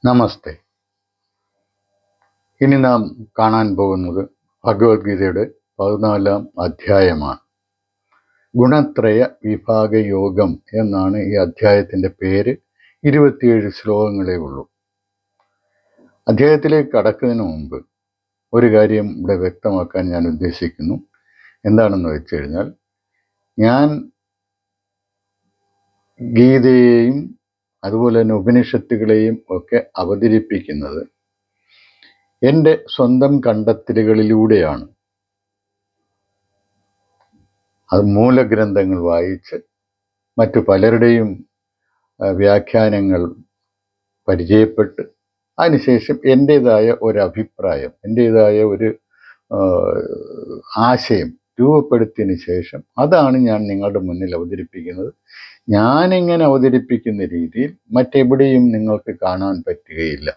നമസ്തേ. ഇനി നാം കാണാൻ പോകുന്നത് ഭഗവത്ഗീതയുടെ 14-ാം അധ്യായമാണ്. ഗുണത്രയ വിഭാഗ യോഗം എന്നാണ് ഈ അധ്യായത്തിൻ്റെ പേര്. 27 ശ്ലോകങ്ങളേ ഉള്ളൂ. അധ്യായത്തിലേക്ക് കടക്കുന്നതിന് മുമ്പ് ഒരു കാര്യം ഇവിടെ വ്യക്തമാക്കാൻ ഞാൻ ഉദ്ദേശിക്കുന്നു. എന്താണെന്ന് വെച്ച് കഴിഞ്ഞാൽ, ഞാൻ ഗീതയെയും അതുപോലെ തന്നെ ഉപനിഷത്തുകളെയും ഒക്കെ അവതരിപ്പിക്കുന്നത് എൻ്റെ സ്വന്തം കണ്ടെത്തലുകളിലൂടെയാണ്. അത് മൂലഗ്രന്ഥങ്ങൾ വായിച്ച് മറ്റു പലരുടെയും വ്യാഖ്യാനങ്ങൾ പരിചയപ്പെട്ട് അതിനുശേഷം എൻ്റേതായ ഒരു അഭിപ്രായം, എൻ്റേതായ ഒരു ആശയം രൂപപ്പെടുത്തിയതിന് ശേഷം അതാണ് ഞാൻ നിങ്ങളുടെ മുന്നിൽ അവതരിപ്പിക്കുന്നത്. ഞാനിങ്ങനെ അവതരിപ്പിക്കുന്ന രീതിയിൽ മറ്റെവിടെയും നിങ്ങൾക്ക് കാണാൻ പറ്റുകയില്ല.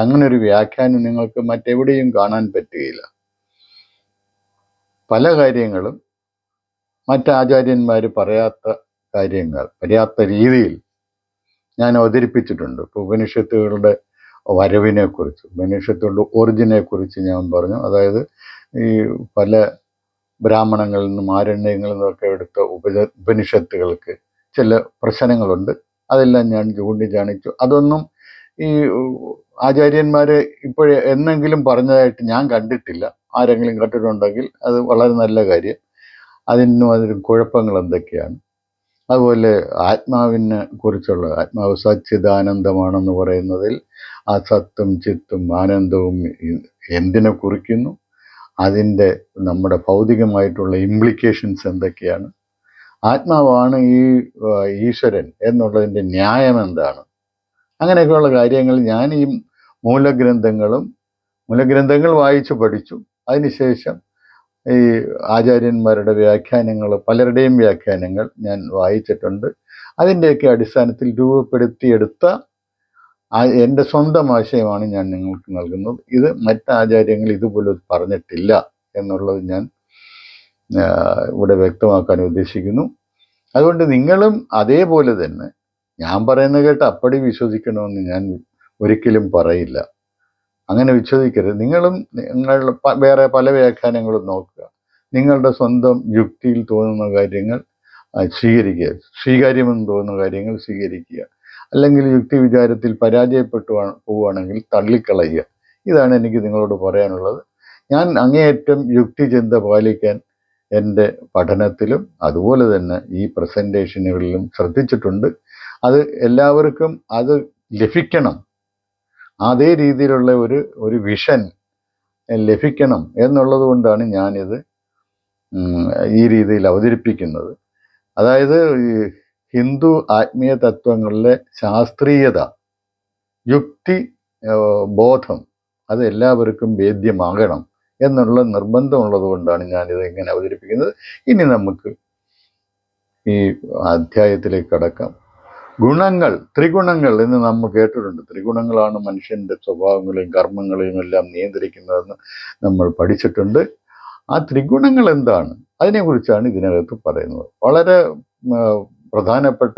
അങ്ങനൊരു വ്യാഖ്യാനം നിങ്ങൾക്ക് മറ്റെവിടെയും കാണാൻ പറ്റുകയില്ല. പല കാര്യങ്ങളും മറ്റാചാര്യന്മാർ പറയാത്ത രീതിയിൽ ഞാൻ അവതരിപ്പിച്ചിട്ടുണ്ട്. ഇപ്പോൾ ഉപനിഷത്തുകളുടെ വരവിനെക്കുറിച്ച്, ഉപനിഷത്തുകളുടെ ഒറിജിനെക്കുറിച്ച് ഞാൻ പറഞ്ഞു. അതായത് ഈ പല ബ്രാഹ്മണങ്ങളിൽ നിന്നും ആരണ്യങ്ങളിൽ നിന്നൊക്കെ എടുത്ത ഉപനിഷത്തുകൾക്ക് ചില പ്രശ്നങ്ങളുണ്ട്. അതെല്ലാം ഞാൻ ചൂണ്ടിക്കാണിച്ചു. അതൊന്നും ഈ ആചാര്യന്മാർ ഇപ്പോഴേ എന്നെങ്കിലും പറഞ്ഞതായിട്ട് ഞാൻ കണ്ടിട്ടില്ല. ആരെങ്കിലും കണ്ടിട്ടുണ്ടെങ്കിൽ അത് വളരെ നല്ല കാര്യം. അതിന് കുഴപ്പങ്ങൾ എന്തൊക്കെയാണ്, അതുപോലെ ആത്മാവിനെ കുറിച്ചുള്ള, ആത്മാവ് സച്ചിദാനന്ദമാണെന്ന് പറയുന്നതിൽ ആ സത്തും ചിത്തും ആനന്ദവും എന്തിനെ കുറിക്കുന്നു, അതിൻ്റെ നമ്മുടെ ഭൗതികമായിട്ടുള്ള ഇംപ്ലിക്കേഷൻസ് എന്തൊക്കെയാണ്, ആത്മാവാണ് ഈ ഈശ്വരൻ എന്നുള്ളതിൻ്റെ ന്യായം എന്താണ്, അങ്ങനെയൊക്കെയുള്ള കാര്യങ്ങൾ ഞാൻ ഈ മൂലഗ്രന്ഥങ്ങൾ വായിച്ചു പഠിച്ചു. അതിനുശേഷം ഈ ആചാര്യന്മാരുടെ വ്യാഖ്യാനങ്ങൾ, പലരുടെയും വ്യാഖ്യാനങ്ങൾ ഞാൻ വായിച്ചിട്ടുണ്ട്. അതിൻ്റെയൊക്കെ അടിസ്ഥാനത്തിൽ രൂപപ്പെടുത്തിയെടുത്ത എൻ്റെ സ്വന്തം ആശയമാണ് ഞാൻ നിങ്ങൾക്ക് നൽകുന്നത്. ഇത് മറ്റാചാര്യങ്ങൾ ഇതുപോലെ പറഞ്ഞിട്ടില്ല എന്നുള്ളത് ഞാൻ ഇവിടെ വ്യക്തമാക്കാൻ ഉദ്ദേശിക്കുന്നു. അതുകൊണ്ട് നിങ്ങളും അതേപോലെ തന്നെ ഞാൻ പറയുന്നത് കേട്ട് അപ്പടി വിശ്വസിക്കണമെന്ന് ഞാൻ ഒരിക്കലും പറയില്ല. അങ്ങനെ വിശ്വസിക്കരുത്. നിങ്ങളും നിങ്ങളുടെ വേറെ പല വ്യാഖ്യാനങ്ങളും നോക്കുക. നിങ്ങളുടെ സ്വന്തം യുക്തിയിൽ തോന്നുന്ന കാര്യങ്ങൾ സ്വീകരിക്കുക, സ്വീകാര്യമെന്ന് തോന്നുന്ന കാര്യങ്ങൾ സ്വീകരിക്കുക. അല്ലെങ്കിൽ യുക്തി വിചാരത്തിൽ പരാജയപ്പെട്ടു പോവുകയാണെങ്കിൽ തള്ളിക്കളയുക. ഇതാണ് എനിക്ക് നിങ്ങളോട് പറയാനുള്ളത്. ഞാൻ അങ്ങേയറ്റം യുക്തിചിന്ത പാലിക്കാൻ എൻ്റെ പഠനത്തിലും അതുപോലെ തന്നെ ഈ പ്രസൻറ്റേഷനുകളിലും ശ്രദ്ധിച്ചിട്ടുണ്ട്. അത് എല്ലാവർക്കും അത് ലഭിക്കണം, അതേ രീതിയിലുള്ള ഒരു വിഷൻ ലഭിക്കണം എന്നുള്ളത് കൊണ്ടാണ് ഞാനിത് ഈ രീതിയിൽ അവതരിപ്പിക്കുന്നത്. അതായത് ഈ ഹിന്ദു ആത്മീയ തത്വങ്ങളിലെ ശാസ്ത്രീയത, യുക്തി ബോധം അത് എല്ലാവർക്കും വേദ്യമാകണം എന്നുള്ള നിർബന്ധമുള്ളത് കൊണ്ടാണ് ഞാനിത് ഇങ്ങനെ അവതരിപ്പിക്കുന്നത്. ഇനി നമുക്ക് ഈ അധ്യായത്തിലേക്ക് കടക്കാം. ഗുണങ്ങൾ, ത്രിഗുണങ്ങൾ എന്ന് നമ്മൾ കേട്ടിട്ടുണ്ട്. ത്രിഗുണങ്ങളാണ് മനുഷ്യൻ്റെ സ്വഭാവങ്ങളെയും കർമ്മങ്ങളെയും എല്ലാം നിയന്ത്രിക്കുന്നതെന്ന് നമ്മൾ പഠിച്ചിട്ടുണ്ട്. ആ ത്രിഗുണങ്ങൾ എന്താണ്, അതിനെക്കുറിച്ചാണ് ഇതിനകത്ത് പറയുന്നത്. വളരെ പ്രധാനപ്പെട്ട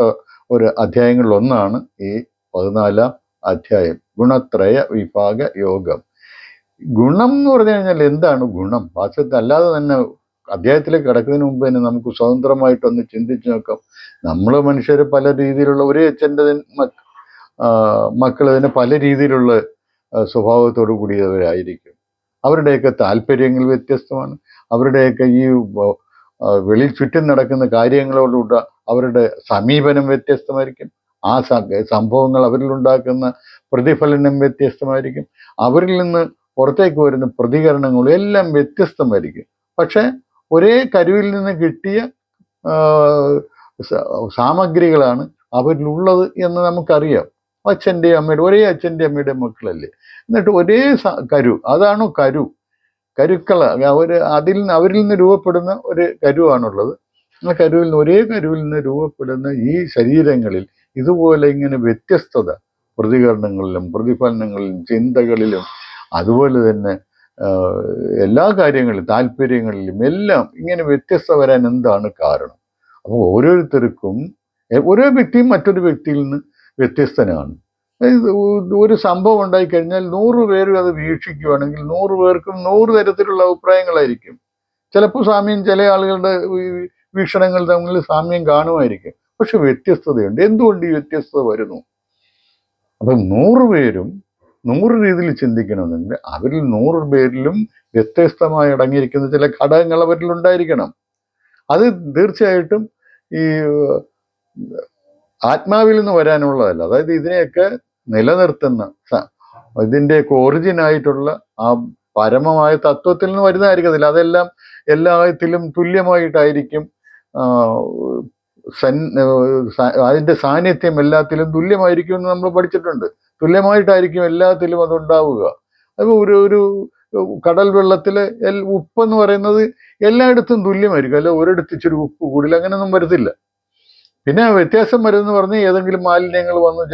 ഒരു അധ്യായങ്ങളിലൊന്നാണ് ഈ 14-ാം അധ്യായം, ഗുണത്രയ വിഭാഗ യോഗം. ഗുണം എന്ന് പറഞ്ഞു കഴിഞ്ഞാൽ എന്താണ് ഗുണം? വാസ്തവത്തിൽ അല്ലാതെ തന്നെ അധ്യായത്തിലേക്ക് കിടക്കുന്നതിന് മുമ്പ് തന്നെ നമുക്ക് സ്വതന്ത്രമായിട്ടൊന്ന് ചിന്തിച്ച് നോക്കാം. നമ്മൾ മനുഷ്യർ പല രീതിയിലുള്ള, ഒരേ അച്ഛൻ്റെ മക്കൾ തന്നെ പല രീതിയിലുള്ള സ്വഭാവത്തോടു കൂടിയവരായിരിക്കും. അവരുടെയൊക്കെ താല്പര്യങ്ങൾ വ്യത്യസ്തമാണ്. അവരുടെയൊക്കെ ഈ വെളിയിൽ ചുറ്റും നടക്കുന്ന കാര്യങ്ങളോടുകൂടെ അവരുടെ സമീപനം വ്യത്യസ്തമായിരിക്കും. ആ സംഭവങ്ങൾ അവരിലുണ്ടാക്കുന്ന പ്രതിഫലനം വ്യത്യസ്തമായിരിക്കും. അവരിൽ നിന്ന് പുറത്തേക്ക് വരുന്ന പ്രതികരണങ്ങളും എല്ലാം വ്യത്യസ്തമായിരിക്കും. പക്ഷെ ഒരേ കരുവിൽ നിന്ന് കിട്ടിയ സാമഗ്രികളാണ് അവരിലുള്ളത് എന്ന് നമുക്കറിയാം. ഒരേ അച്ഛൻ്റെ അമ്മയുടെ മക്കളല്ലേ, എന്നിട്ട് ഒരേ കരു, അതാണോ കരുക്കൾ, അവരിൽ നിന്ന് രൂപപ്പെടുന്ന ഒരു കരുവാണുള്ളത്. ആ ഒരേ കരുവിൽ നിന്ന് രൂപപ്പെടുന്ന ഈ ശരീരങ്ങളിൽ ഇതുപോലെ ഇങ്ങനെ വ്യത്യസ്തത പ്രതികരണങ്ങളിലും പ്രതിഫലനങ്ങളിലും ചിന്തകളിലും അതുപോലെ തന്നെ എല്ലാ കാര്യങ്ങളിലും താല്പര്യങ്ങളിലും എല്ലാം ഇങ്ങനെ വ്യത്യസ്ത വരാൻ എന്താണ് കാരണം? അപ്പോൾ ഓരോരുത്തർക്കും, ഓരോ വ്യക്തിയും മറ്റൊരു വ്യക്തിയിൽ നിന്ന് വ്യത്യസ്തനാണ്. ഒരു സംഭവം ഉണ്ടായിക്കഴിഞ്ഞാൽ 100 പേരും അത് വീക്ഷിക്കുകയാണെങ്കിൽ 100 പേർക്കും 100 തരത്തിലുള്ള അഭിപ്രായങ്ങളായിരിക്കും. ചിലപ്പോൾ സാമ്യം, ചില ആളുകളുടെ വീക്ഷണങ്ങൾ തമ്മിൽ സാമ്യം കാണുമായിരിക്കും, പക്ഷെ വ്യത്യസ്തതയുണ്ട്. എന്തുകൊണ്ട് ഈ വ്യത്യസ്തത വരുന്നു? അപ്പം 100 പേരും 100 രീതിയിൽ ചിന്തിക്കണമെന്നുണ്ടെങ്കിൽ അവരിൽ 100 പേരിലും വ്യത്യസ്തമായി അടങ്ങിയിരിക്കുന്ന ചില ഘടകങ്ങൾ അവരിൽ ഉണ്ടായിരിക്കണം. അത് തീർച്ചയായിട്ടും ഈ ആത്മാവിൽ നിന്ന് വരാനുള്ളതല്ല. അതായത് ഇതിനെയൊക്കെ നിലനിർത്തുന്ന ഇതിൻ്റെയൊക്കെ ഒറിജിനായിട്ടുള്ള ആ പരമമായ തത്വത്തിൽ നിന്ന് വരുന്നതായിരിക്കത്തില്ല. അതെല്ലാം എല്ലാത്തിലും തുല്യമായിട്ടായിരിക്കും. അതിൻ്റെ സാന്നിധ്യം എല്ലാത്തിലും തുല്യമായിരിക്കും എന്ന് നമ്മൾ പഠിച്ചിട്ടുണ്ട്. തുല്യമായിട്ടായിരിക്കും എല്ലാത്തിലും അതുണ്ടാവുക. അപ്പോൾ ഒരു കടൽ വെള്ളത്തിലെ ഉപ്പെന്ന് പറയുന്നത് എല്ലായിടത്തും തുല്യമായിരിക്കും. അല്ല ഒരിടത്ത് ഇച്ചിരി ഉപ്പ് കൂടുതൽ അങ്ങനെയൊന്നും വരത്തില്ല. പിന്നെ വ്യത്യാസം വരുമെന്ന് പറഞ്ഞാൽ ഏതെങ്കിലും മാലിന്യങ്ങൾ വന്ന്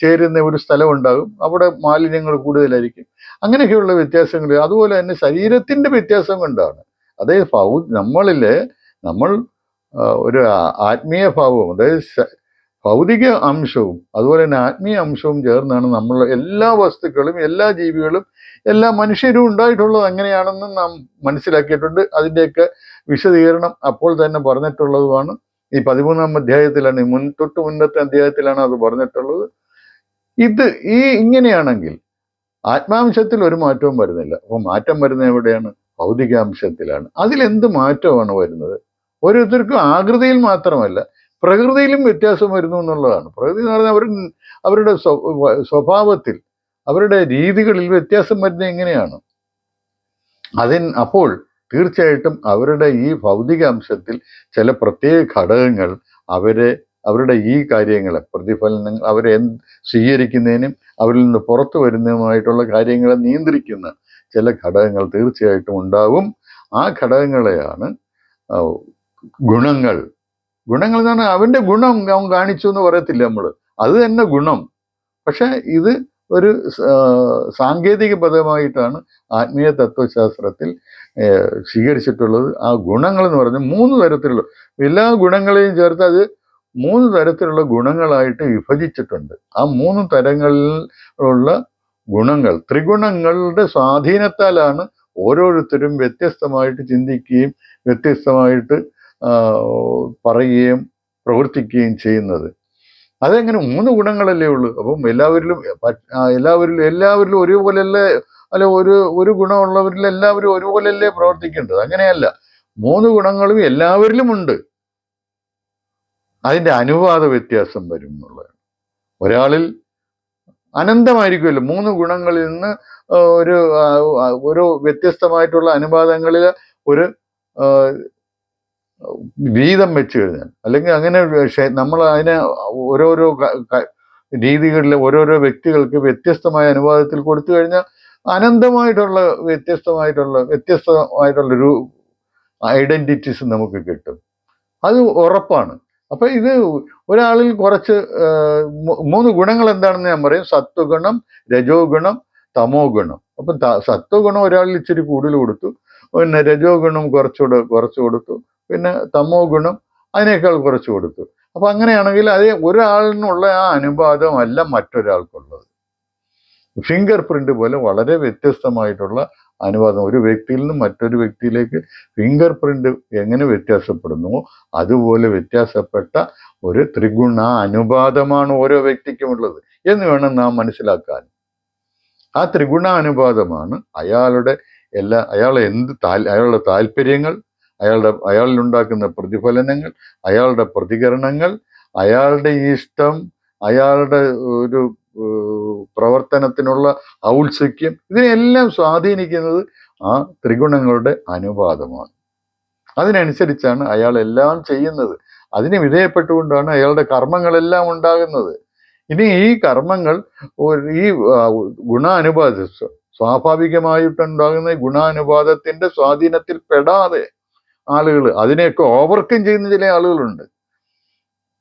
ചേരുന്ന ഒരു സ്ഥലം ഉണ്ടാകും, അവിടെ മാലിന്യങ്ങൾ കൂടുതലായിരിക്കും. അങ്ങനെയൊക്കെയുള്ള വ്യത്യാസങ്ങൾ. അതുപോലെ തന്നെ ശരീരത്തിൻ്റെ വ്യത്യാസം കൊണ്ടാണ്. അതായത് നമ്മൾ ഒരു ആത്മീയ ഭാവവും, അതായത് ഭൗതിക അംശവും അതുപോലെ തന്നെ ആത്മീയ അംശവും ചേർന്നാണ് നമ്മൾ എല്ലാ വസ്തുക്കളും, എല്ലാ ജീവികളും, എല്ലാ മനുഷ്യരും ഉണ്ടായിട്ടുള്ളത്. അങ്ങനെയാണെന്ന് നാം മനസ്സിലാക്കിയിട്ടുണ്ട്. അതിൻ്റെയൊക്കെ വിശദീകരണം അപ്പോൾ തന്നെ പറഞ്ഞിട്ടുള്ളതുമാണ്. ഈ 13-ാം അധ്യായത്തിലാണ്, തൊട്ട് മുന്നത്തെ അധ്യായത്തിലാണ് അത് പറഞ്ഞിട്ടുള്ളത്. ഇങ്ങനെയാണെങ്കിൽ ആത്മാംശത്തിൽ ഒരു മാറ്റവും വരുന്നില്ല. അപ്പോൾ മാറ്റം വരുന്നത് എവിടെയാണ്? ഭൗതികാംശത്തിലാണ്. അതിലെന്ത് മാറ്റമാണ് വരുന്നത്? ഓരോരുത്തർക്കും ആകൃതിയിൽ മാത്രമല്ല, പ്രകൃതിയിലും വ്യത്യാസം വരുന്നു എന്നുള്ളതാണ്. പ്രകൃതി എന്ന് പറഞ്ഞാൽ അവരുടെ സ്വഭാവത്തിൽ, അവരുടെ രീതികളിൽ വ്യത്യാസം വരുന്നത് എങ്ങനെയാണ്? അപ്പോൾ തീർച്ചയായിട്ടും അവരുടെ ഈ ഭൗതിക അംശത്തിൽ ചില പ്രത്യേക ഘടകങ്ങൾ അവരുടെ ഈ കാര്യങ്ങളെ, പ്രതിഫലനങ്ങൾ, അവരെ സ്വീകരിക്കുന്നതിനും അവരിൽ നിന്ന് പുറത്തു വരുന്നതുമായിട്ടുള്ള കാര്യങ്ങളെ നിയന്ത്രിക്കുന്ന ചില ഘടകങ്ങൾ തീർച്ചയായിട്ടും ഉണ്ടാവും. ആ ഘടകങ്ങളെയാണ് ഗുണങ്ങൾ. ഗുണങ്ങൾ എന്ന് പറഞ്ഞാൽ അവൻ്റെ ഗുണം അവൻ കാണിച്ചു എന്ന് പറയത്തില്ല നമ്മൾ, അത് തന്നെ ഗുണം. പക്ഷെ ഇത് ഒരു സാങ്കേതിക പദമായിട്ടാണ് ആത്മീയ തത്വശാസ്ത്രത്തിൽ സ്വീകരിച്ചിട്ടുള്ളത്. ആ ഗുണങ്ങൾ എന്ന് പറഞ്ഞാൽ 3 തരത്തിലുള്ള, എല്ലാ ഗുണങ്ങളെയും ചേർത്ത് അത് 3 തരത്തിലുള്ള ഗുണങ്ങളായിട്ട് വിഭജിച്ചിട്ടുണ്ട്. ആ 3 തരങ്ങളിലുള്ള ഗുണങ്ങൾ, ത്രിഗുണങ്ങളുടെ സ്വാധീനത്താലാണ് ഓരോരുത്തരും വ്യത്യസ്തമായിട്ട് ചിന്തിക്കുകയും വ്യത്യസ്തമായിട്ട് പറയുകയും പ്രവർത്തിക്കുകയും ചെയ്യുന്നത്. അതെങ്ങനെ? 3 ഗുണങ്ങളല്ലേ ഉള്ളൂ. അപ്പം എല്ലാവരിലും ഒരുപോലെയല്ലേ, അല്ല ഒരു ഗുണമുള്ളവരിൽ എല്ലാവരും ഒരുപോലെയല്ലേ പ്രവർത്തിക്കേണ്ടത്? അങ്ങനെയല്ല, 3 ഗുണങ്ങളും എല്ലാവരിലും ഉണ്ട്. അതിൻ്റെ അനുപാത വ്യത്യാസം വരും എന്നുള്ളതാണ്. ഒരാളിൽ അനന്തമായിരിക്കുമല്ലോ 3 ഗുണങ്ങളിൽ നിന്ന് ഒരു വ്യത്യസ്തമായിട്ടുള്ള അനുപാതങ്ങളിൽ ഒരു വീതം വെച്ച് കഴിഞ്ഞാൽ, അല്ലെങ്കിൽ അങ്ങനെ നമ്മൾ അതിനെ ഓരോരോ രീതികളിൽ ഓരോരോ വ്യക്തികൾക്ക് വ്യത്യസ്തമായ അനുപാതത്തിൽ കൊടുത്തു കഴിഞ്ഞാൽ അനന്തമായിട്ടുള്ള വ്യത്യസ്തമായിട്ടുള്ളൊരു ഐഡന്റിറ്റീസ് നമുക്ക് കിട്ടും. അത് ഉറപ്പാണ്. അപ്പൊ ഇത് ഒരാളിൽ കുറച്ച് 3 ഗുണങ്ങൾ എന്താണെന്ന് ഞാൻ പറയും: സത്വഗുണം, രജോ ഗുണം, തമോ ഗുണം. അപ്പം സത്വഗുണം ഒരാളിൽ ഇച്ചിരി കൂടുതൽ കൊടുത്തു, പിന്നെ രജോ ഗുണം കുറച്ച് കൊടുത്തു, പിന്നെ തമോ ഗുണം അതിനേക്കാൾ കുറച്ച് കൊടുത്തു. അപ്പൊ അങ്ങനെയാണെങ്കിൽ അത് ഒരാളിനുള്ള ആ അനുപാതമല്ല മറ്റൊരാൾക്കുള്ളത്. ഫിംഗർ പ്രിന്റ് പോലെ വളരെ വ്യത്യസ്തമായിട്ടുള്ള അനുപാതം. ഒരു വ്യക്തിയിൽ നിന്ന് മറ്റൊരു വ്യക്തിയിലേക്ക് ഫിംഗർ പ്രിന്റ് എങ്ങനെ വ്യത്യാസപ്പെടുന്നുവോ അതുപോലെ വ്യത്യാസപ്പെട്ട ഒരു ത്രിഗുണ അനുപാതമാണ് ഓരോ വ്യക്തിക്കുമുള്ളത് എന്ന് വേണം നാം മനസ്സിലാക്കാൻ. ആ ത്രിഗുണ അനുപാതമാണ് അയാളുടെ അയാളുടെ താല്പര്യങ്ങൾ, അയാളിൽ ഉണ്ടാക്കുന്ന പ്രതിഫലനങ്ങൾ, അയാളുടെ പ്രതികരണങ്ങൾ, അയാളുടെ ഇഷ്ടം, അയാളുടെ ഒരു പ്രവർത്തനത്തിനുള്ള ഔത്സുക്യം, ഇതിനെല്ലാം സ്വാധീനിക്കുന്നത് ആ ത്രിഗുണങ്ങളുടെ അനുപാതമാണ്. അതിനനുസരിച്ചാണ് അയാൾ എല്ലാം ചെയ്യുന്നത്. അതിന് വിധേയപ്പെട്ടുകൊണ്ടാണ് അയാളുടെ കർമ്മങ്ങളെല്ലാം ഉണ്ടാകുന്നത്. ഇനി ഈ കർമ്മങ്ങൾ ഈ ഗുണാനുപാത സ്വാഭാവികമായിട്ടുണ്ടാകുന്ന ഗുണാനുപാതത്തിന്റെ സ്വാധീനത്തിൽ പെടാതെ ആളുകൾ അതിനെയൊക്കെ ഓവർകം ചെയ്യുന്ന ചില ആളുകളുണ്ട്.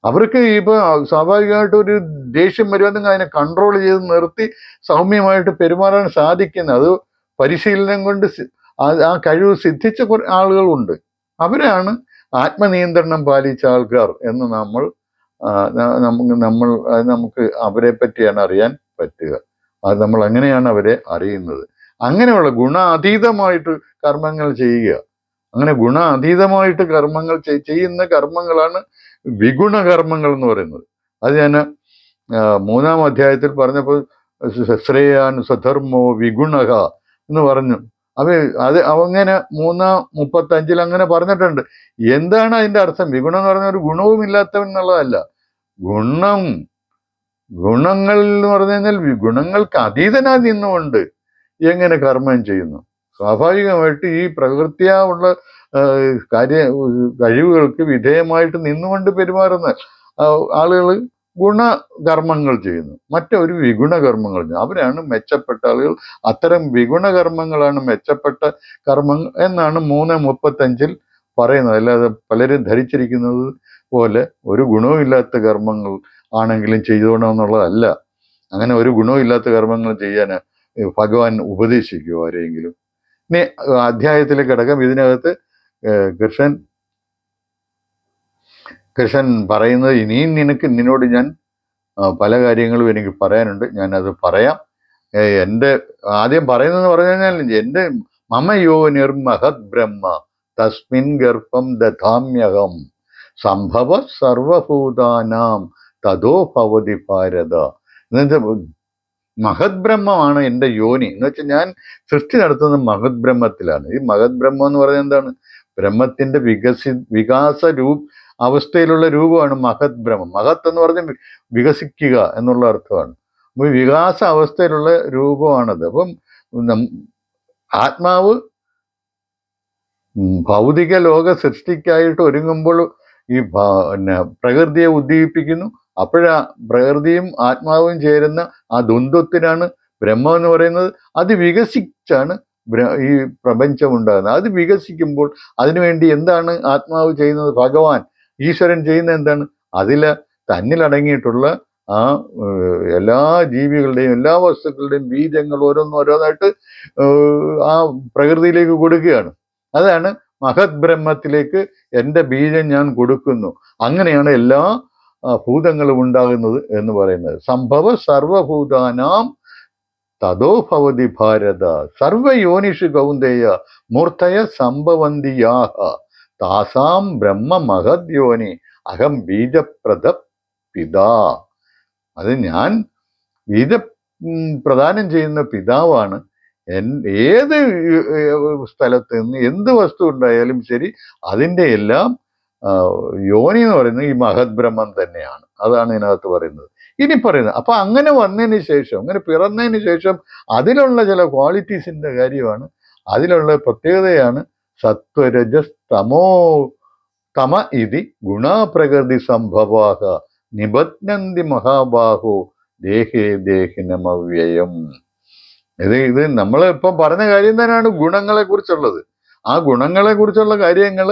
അവർക്ക് ഇപ്പോൾ സ്വാഭാവികമായിട്ട് ഒരു ദേഷ്യം വരുവാണെങ്കിൽ അതിനെ കൺട്രോൾ ചെയ്ത് നിർത്തി സൗമ്യമായിട്ട് പെരുമാറാൻ സാധിക്കുന്ന, അത് പരിശീലനം കൊണ്ട് ആ കഴിവ് സിദ്ധിച്ച ആളുകളുണ്ട്. അവരാണ് ആത്മനിയന്ത്രണം പാലിച്ച ആൾക്കാർ എന്ന് നമ്മൾ നമുക്ക് അവരെ പറ്റിയാണ് അറിയാൻ പറ്റുക. അത് നമ്മൾ അങ്ങനെയാണ് അവരെ അറിയുന്നത്. അങ്ങനെയുള്ള ഗുണാതീതമായിട്ട് കർമ്മങ്ങൾ ചെയ്യുക. അങ്ങനെ ഗുണാതീതമായിട്ട് കർമ്മങ്ങൾ ചെയ്യുന്ന കർമ്മങ്ങളാണ് വിഗുണ കർമ്മങ്ങൾ എന്ന് പറയുന്നത്. അത് ഞാൻ 3-ാം അധ്യായത്തിൽ പറഞ്ഞപ്പോൾ ശ്രേയാൻ സ്വധർമ്മോ വിഗുണക എന്ന് പറഞ്ഞു. അത് അങ്ങനെ 3:35 അങ്ങനെ പറഞ്ഞിട്ടുണ്ട്. എന്താണ് അതിന്റെ അർത്ഥം? വിഗുണം എന്ന് പറഞ്ഞ ഒരു ഗുണവും ഇല്ലാത്തവൻ എന്നുള്ളതല്ല. ഗുണങ്ങൾ എന്ന് പറഞ്ഞു കഴിഞ്ഞാൽ ഗുണങ്ങൾക്ക് അതീതനായി നിന്നുകൊണ്ട് എങ്ങനെ കർമ്മം ചെയ്യുന്നു. സ്വാഭാവികമായിട്ട് ഈ പ്രകൃത്യാവുള്ള കഴിവുകൾക്ക് വിധേയമായിട്ട് നിന്നുകൊണ്ട് പെരുമാറുന്ന ആളുകൾ ഗുണകർമ്മങ്ങൾ ചെയ്യുന്നു, മറ്റൊരു വിഗുണകർമ്മങ്ങൾ ചെയ്യുന്നു. അവരാണ് മെച്ചപ്പെട്ട ആളുകൾ. അത്തരം വിഗുണകർമ്മങ്ങളാണ് മെച്ചപ്പെട്ട കർമ്മങ്ങൾ എന്നാണ് 3:35 പറയുന്നത്. അല്ലാതെ പലരും ധരിച്ചിരിക്കുന്നത് പോലെ ഒരു ഗുണവും ഇല്ലാത്ത കർമ്മങ്ങൾ ആണെങ്കിലും ചെയ്തോണമെന്നുള്ളതല്ല. അങ്ങനെ ഒരു ഗുണവും ഇല്ലാത്ത കർമ്മങ്ങൾ ചെയ്യാൻ ഭഗവാൻ ഉപദേശിക്കുമോ ആരെങ്കിലും? ഇനി അധ്യായത്തിലേക്ക് കിടക്കാം. ഇതിനകത്ത് കൃഷ്ണൻ പറയുന്നത്, ഇനിയും നിന്നോട് ഞാൻ പല കാര്യങ്ങളും എനിക്ക് പറയാനുണ്ട്, ഞാനത് പറയാം. എൻ്റെ ആദ്യം പറയുന്നതെന്ന് പറഞ്ഞു കഴിഞ്ഞാൽ, എൻ്റെ മമയോ നിർമഹത് ബ്രഹ്മ തസ്മിൻ ഗർഭം ദധാമ്യഹം സംഭവ സർവഭൂതാനാം തതോ ഭവതി ഭാരത. എന്നുവെച്ചാൽ മഹത് ബ്രഹ്മമാണ് എൻ്റെ യോനി. എന്ന് വെച്ചാൽ ഞാൻ സൃഷ്ടി നടത്തുന്നത് മഹത് ബ്രഹ്മത്തിലാണ്. ഈ മഹത് ബ്രഹ്മം എന്ന് പറയുന്നത് എന്താണ്? ബ്രഹ്മത്തിന്റെ വികാസ അവസ്ഥയിലുള്ള രൂപമാണ് മഹത് ബ്രഹ്മം. മഹത് എന്ന് പറഞ്ഞാൽ വികസിക്കുക എന്നുള്ള അർത്ഥമാണ്. അപ്പോൾ വികാസ അവസ്ഥയിലുള്ള രൂപമാണത്. അപ്പം ആത്മാവ് ഭൗതിക ലോക സൃഷ്ടിക്കായിട്ട് ഒരുങ്ങുമ്പോൾ ഈ പ്രകൃതിയെ ഉദ്ദീപിക്കുന്നു. അപ്പോഴാ പ്രകൃതിയും ആത്മാവും ചേരുന്ന ആ ദ്വന്ദ്വത്തിനാണ് ബ്രഹ്മം എന്ന് പറയുന്നത്. അത് വികസിച്ചാണ് ഈ പ്രപഞ്ചം ഉണ്ടാകുന്നത്. അത് വികസിക്കുമ്പോൾ അതിനുവേണ്ടി എന്താണ് ആത്മാവ് ചെയ്യുന്നത്? ഭഗവാൻ ഈശ്വരൻ ചെയ്യുന്ന എന്താണ്? തന്നിലടങ്ങിയിട്ടുള്ള ആ എല്ലാ ജീവികളുടെയും എല്ലാ വസ്തുക്കളുടെയും ബീജങ്ങൾ ഓരോന്നായിട്ട് ആ പ്രകൃതിയിലേക്ക് കൊടുക്കുകയാണ്. അതാണ് മഹത് ബ്രഹ്മത്തിലേക്ക് എൻ്റെ ബീജം ഞാൻ കൊടുക്കുന്നു. അങ്ങനെയാണ് എല്ലാ ഭൂതങ്ങളും ഉണ്ടാകുന്നത് എന്ന് പറയുന്നത്. സംഭവ സർവഭൂതാനാം തതോ ഭവതി ഭാരത സർവയോനിഷു കൗന്ദേയ മൂർത്തയ സംഭവന്തിയാഹ താസാം ബ്രഹ്മ മഹത് യോനി അഹം ബീജപ്രദ പിതാ. അത് ഞാൻ പ്രദാനം ചെയ്യുന്ന പിതാവാണ്. ഏത് സ്ഥലത്ത് നിന്ന് എന്ത് വസ്തു ഉണ്ടായാലും ശരി, അതിൻ്റെ എല്ലാം യോനി എന്ന് പറയുന്നത് ഈ മഹത് ബ്രഹ്മം തന്നെയാണ്. അതാണ് ഇതിനകത്ത് പറയുന്നത്. ഇനി പറയുന്നത്, അപ്പൊ അങ്ങനെ വന്നതിന് ശേഷം, അങ്ങനെ പിറന്നതിന് ശേഷം അതിലുള്ള ചില ക്വാളിറ്റീസിന്റെ കാര്യമാണ്, അതിലുള്ള പ്രത്യേകതയാണ് സത്വരജസ്തമോ തമ ഇതി ഗുണാപ്രകൃതി സംഭവാഹ നിബധ്നന്തി മഹാബാഹോ ദേഹേ ദേഹിനമവ്യയം. ഇത് നമ്മളിപ്പം പറഞ്ഞ കാര്യം തന്നെയാണ് ഗുണങ്ങളെ കുറിച്ചുള്ളത്. ആ ഗുണങ്ങളെ കുറിച്ചുള്ള കാര്യങ്ങൾ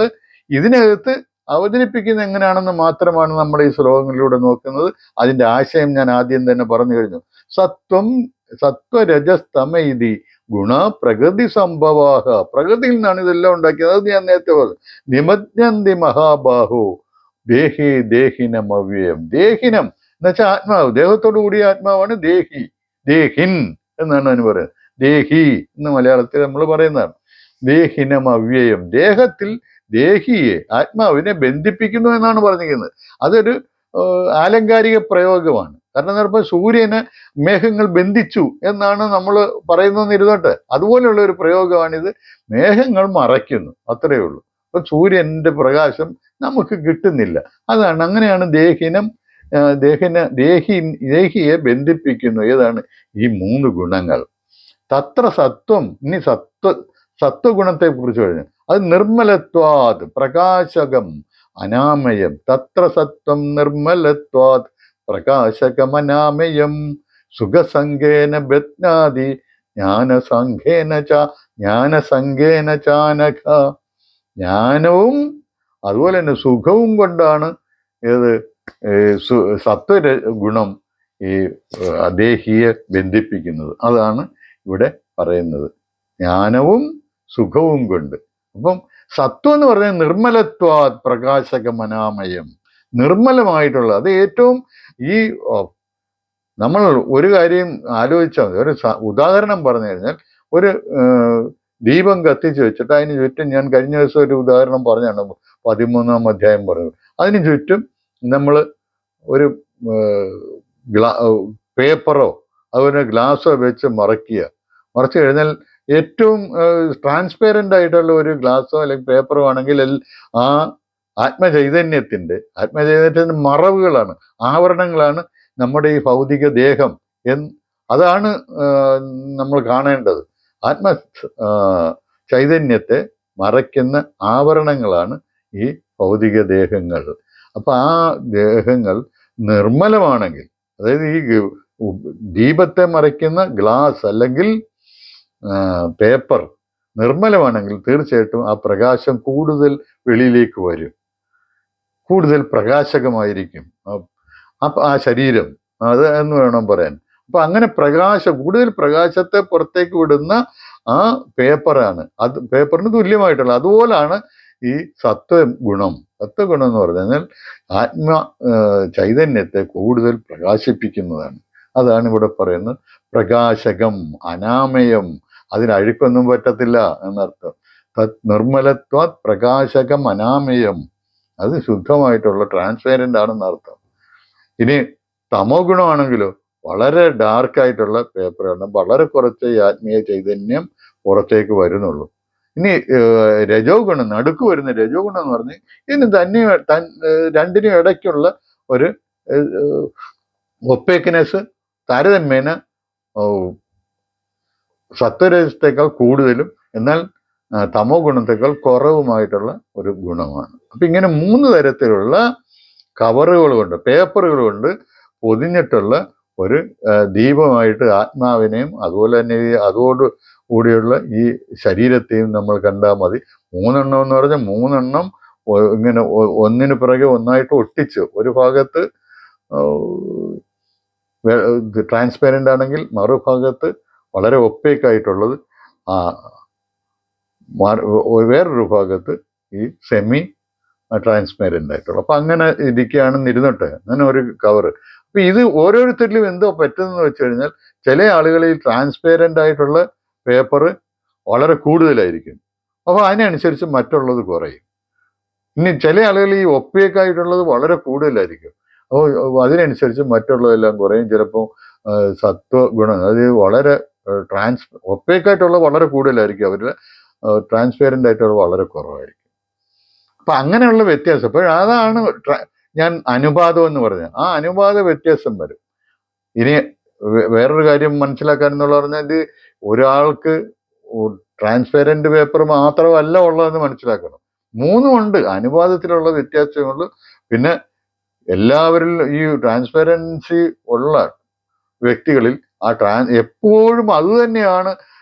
ഇതിനകത്ത് അവതരിപ്പിക്കുന്നത് എങ്ങനെയാണെന്ന് മാത്രമാണ് നമ്മുടെ ഈ ശ്ലോകങ്ങളിലൂടെ നോക്കുന്നത്. അതിന്റെ ആശയം ഞാൻ ആദ്യം തന്നെ പറഞ്ഞു കഴിഞ്ഞു. സത്വരജസ്തമ ഇതി ഗുണ പ്രകൃതി സംഭവാഹ. പ്രകൃതിയിൽ നിന്നാണ് ഇതെല്ലാം ഉണ്ടാക്കിയത്. അത് ഞാൻ നേരത്തെ പറഞ്ഞു. നിമജ്ഞന്തി മഹാബാഹു ദേഹി ദേഹിനം അവ്യയം. ദേഹിനം എന്ന് വെച്ചാൽ ആത്മാവ്, ദേഹത്തോടു കൂടിയ ആത്മാവാണ് ദേഹി. ദേഹിൻ എന്നാണ് അതിന് പറയുന്നത്. ദേഹി എന്ന് മലയാളത്തിൽ നമ്മൾ പറയുന്നതാണ്. ദേഹിനം അവ്യയം. ദേഹത്തിൽ ദേഹിയെ, ആത്മാവിനെ ബന്ധിപ്പിക്കുന്നു എന്നാണ് പറഞ്ഞിരിക്കുന്നത്. അതൊരു ആലങ്കാരിക പ്രയോഗമാണ്. കാരണം ചിലപ്പോൾ സൂര്യനെ മേഘങ്ങൾ ബന്ധിച്ചു എന്നാണ് നമ്മൾ പറയുന്നതെന്ന് ഇരുന്നോട്ടെ, അതുപോലെയുള്ള ഒരു പ്രയോഗമാണിത്. മേഘങ്ങൾ മറയ്ക്കുന്നു, അത്രയേ ഉള്ളൂ. അപ്പൊ സൂര്യന്റെ പ്രകാശം നമുക്ക് കിട്ടുന്നില്ല. അതാണ്, അങ്ങനെയാണ് ദേഹിയെ ബന്ധിപ്പിക്കുന്നു. ഏതാണ്? ഈ 3 ഗുണങ്ങൾ. തത്ര സത്വം. ഇനി സത്വഗുണത്തെ കുറിച്ച് പറഞ്ഞു. അത് നിർമ്മലത്വാത് പ്രകാശകം അനാമയം. തത്ര സത്വം നിർമ്മലത്വാത് പ്രകാശകം അനാമയം സുഖസംഗേന ബധ്നാതി ജ്ഞാനസംഗേന ചാനഘ. ജ്ഞാനവും അതുപോലെ തന്നെ സുഖവും കൊണ്ടാണ് ഏത് സത്വ ഗുണം ഈ ദേഹിയെ ബന്ധിപ്പിക്കുന്നത്. അതാണ് ഇവിടെ പറയുന്നത്, ജ്ഞാനവും സുഖവും കൊണ്ട്. അപ്പം സത്വം എന്ന് പറഞ്ഞാൽ നിർമ്മലത്വാ പ്രകാശകമനാമയം. നിർമ്മലമായിട്ടുള്ള, അത് ഏറ്റവും ഈ നമ്മൾ ഒരു കാര്യം ആലോചിച്ചാൽ മതി. ഒരു ഉദാഹരണം പറഞ്ഞു കഴിഞ്ഞാൽ, ഒരു ദീപം കത്തിച്ച് വെച്ചിട്ട് അതിന് ചുറ്റും, ഞാൻ കഴിഞ്ഞ ദിവസം ഒരു ഉദാഹരണം പറഞ്ഞാണ്, 13-ാം അധ്യായം പറഞ്ഞത്. അതിന് ചുറ്റും നമ്മൾ ഒരു പേപ്പറോ അതുപോലെ ഗ്ലാസ്സോ വെച്ച് മറച്ചു കഴിഞ്ഞാൽ ഏറ്റവും ട്രാൻസ്പെറൻ്റ് ആയിട്ടുള്ള ഒരു ഗ്ലാസ്സോ അല്ലെങ്കിൽ പേപ്പറോ ആണെങ്കിൽ ആ ആത്മചൈതന്യത്തിൻ്റെ മറവുകളാണ്, ആവരണങ്ങളാണ് നമ്മുടെ ഈ ഭൗതിക ദേഹം. അതാണ് നമ്മൾ കാണേണ്ടത്. ആത്മ ചൈതന്യത്തെ മറയ്ക്കുന്ന ആവരണങ്ങളാണ് ഈ ഭൗതിക ദേഹങ്ങൾ. അപ്പൊ ആ ദേഹങ്ങൾ നിർമ്മലമാണെങ്കിൽ, അതായത് ഈ ദീപത്തെ മറയ്ക്കുന്ന ഗ്ലാസ് അല്ലെങ്കിൽ പേപ്പർ നിർമ്മലമാണെങ്കിൽ തീർച്ചയായിട്ടും ആ പ്രകാശം കൂടുതൽ വെളിയിലേക്ക് വരും, കൂടുതൽ പ്രകാശകമായിരിക്കും ആ ശരീരം. അത് എന്ന് വേണം പറയാൻ. അപ്പൊ അങ്ങനെ കൂടുതൽ പ്രകാശത്തെ പുറത്തേക്ക് വിടുന്ന ആ പേപ്പറാണ്, അത് പേപ്പറിന് തുല്യമായിട്ടുള്ള. അതുപോലാണ് ഈ സത്വഗുണം എന്ന് പറഞ്ഞാൽ ആത്മ ചൈതന്യത്തെ കൂടുതൽ പ്രകാശിപ്പിക്കുന്നതാണ്. അതാണ് ഇവിടെ പറയുന്നത്. പ്രകാശകം, അനാമയം, അതിനഴുക്കൊന്നും പറ്റത്തില്ല എന്നർത്ഥം. നിർമ്മലത്വ പ്രകാശകം അനാമയം, അത് ശുദ്ധമായിട്ടുള്ള ട്രാൻസ്പെറൻ്റ് ആണെന്നർത്ഥം. ഇനി തമോ ഗുണമാണെങ്കിലോ വളരെ ഡാർക്കായിട്ടുള്ള പേപ്പറാണ്, വളരെ കുറച്ച് ഈ ആത്മീയ ചൈതന്യം പുറത്തേക്ക് വരുന്നുള്ളൂ. ഇനി രജോ ഗുണം, നടുക്ക് വരുന്ന രജോ ഗുണം എന്ന് പറഞ്ഞ് ഇതിന് രണ്ടിനും ഇടയ്ക്കുള്ള ഒരു ഒപ്പേക്ക്നെസ് താരതമ്യേന സത്വരജത്തേക്കാൾ കൂടുതലും എന്നാൽ തമോ ഗുണത്തേക്കാൾ കുറവുമായിട്ടുള്ള ഒരു ഗുണമാണ്. അപ്പൊ ഇങ്ങനെ 3 തരത്തിലുള്ള കവറുകൾ കൊണ്ട്, പേപ്പറുകൾ കൊണ്ട് പൊതിഞ്ഞിട്ടുള്ള ഒരു ദീപമായിട്ട് ആത്മാവിനെയും അതുപോലെ തന്നെ അതോട് കൂടിയുള്ള ഈ ശരീരത്തെയും നമ്മൾ കണ്ടാൽ മതി. 3 എണ്ണം എന്ന് പറഞ്ഞാൽ 3 എണ്ണം ഇങ്ങനെ ഒന്നിനു പിറകെ ഒന്നായിട്ട് ഒട്ടിച്ച്, ഒരു ഭാഗത്ത് ട്രാൻസ്പെറൻ്റ് ആണെങ്കിൽ മറുഭാഗത്ത് വളരെ ഒപ്പേക്കായിട്ടുള്ളത്, വേറൊരു ഭാഗത്ത് ഈ സെമി ട്രാൻസ്പെറൻ്റ് ആയിട്ടുള്ള. അപ്പൊ അങ്ങനെ ഇരിക്കുകയാണെന്നിരുന്നിട്ട് അങ്ങനെ ഒരു കവറ്. അപ്പൊ ഇത് ഓരോരുത്തരിലും എന്തോ പറ്റുന്നതെന്ന് വെച്ച് കഴിഞ്ഞാൽ, ചില ആളുകളിൽ ട്രാൻസ്പെറൻ്റ് ആയിട്ടുള്ള പേപ്പർ വളരെ കൂടുതലായിരിക്കും, അപ്പോൾ അതിനനുസരിച്ച് മറ്റുള്ളത് കുറയും. ഇനി ചില ആളുകൾ ഈ ഒപ്പേക്കായിട്ടുള്ളത് വളരെ കൂടുതലായിരിക്കും, അപ്പോൾ അതിനനുസരിച്ച് മറ്റുള്ളതെല്ലാം കുറയും. ചിലപ്പോൾ സത്വഗുണം, അതായത് വളരെ ഒപ്പേക്കായിട്ടുള്ളത് വളരെ കൂടുതലായിരിക്കും, അവരുടെ ട്രാൻസ്പെറൻ്റ് ആയിട്ടുള്ളത് വളരെ കുറവായിരിക്കും. അപ്പൊ അങ്ങനെയുള്ള വ്യത്യാസം. അപ്പോൾ അതാണ് ഞാൻ അനുപാതം എന്ന് പറഞ്ഞത്. ആ അനുപാത വ്യത്യാസം വരും. ഇനി വേറൊരു കാര്യം മനസ്സിലാക്കാൻ എന്നുള്ള പറഞ്ഞാൽ, ഇത് ഒരാൾക്ക് ട്രാൻസ്പെറൻ്റ് പേപ്പർ മാത്രമല്ല ഉള്ളതെന്ന് മനസ്സിലാക്കണം. 3 ഉണ്ട്, അനുപാതത്തിലുള്ള വ്യത്യാസമുള്ളൂ. പിന്നെ എല്ലാവരിലും ഈ ട്രാൻസ്പെറൻസി ഉള്ള വ്യക്തികളിൽ എപ്പോഴും അത് തന്നെയാണ്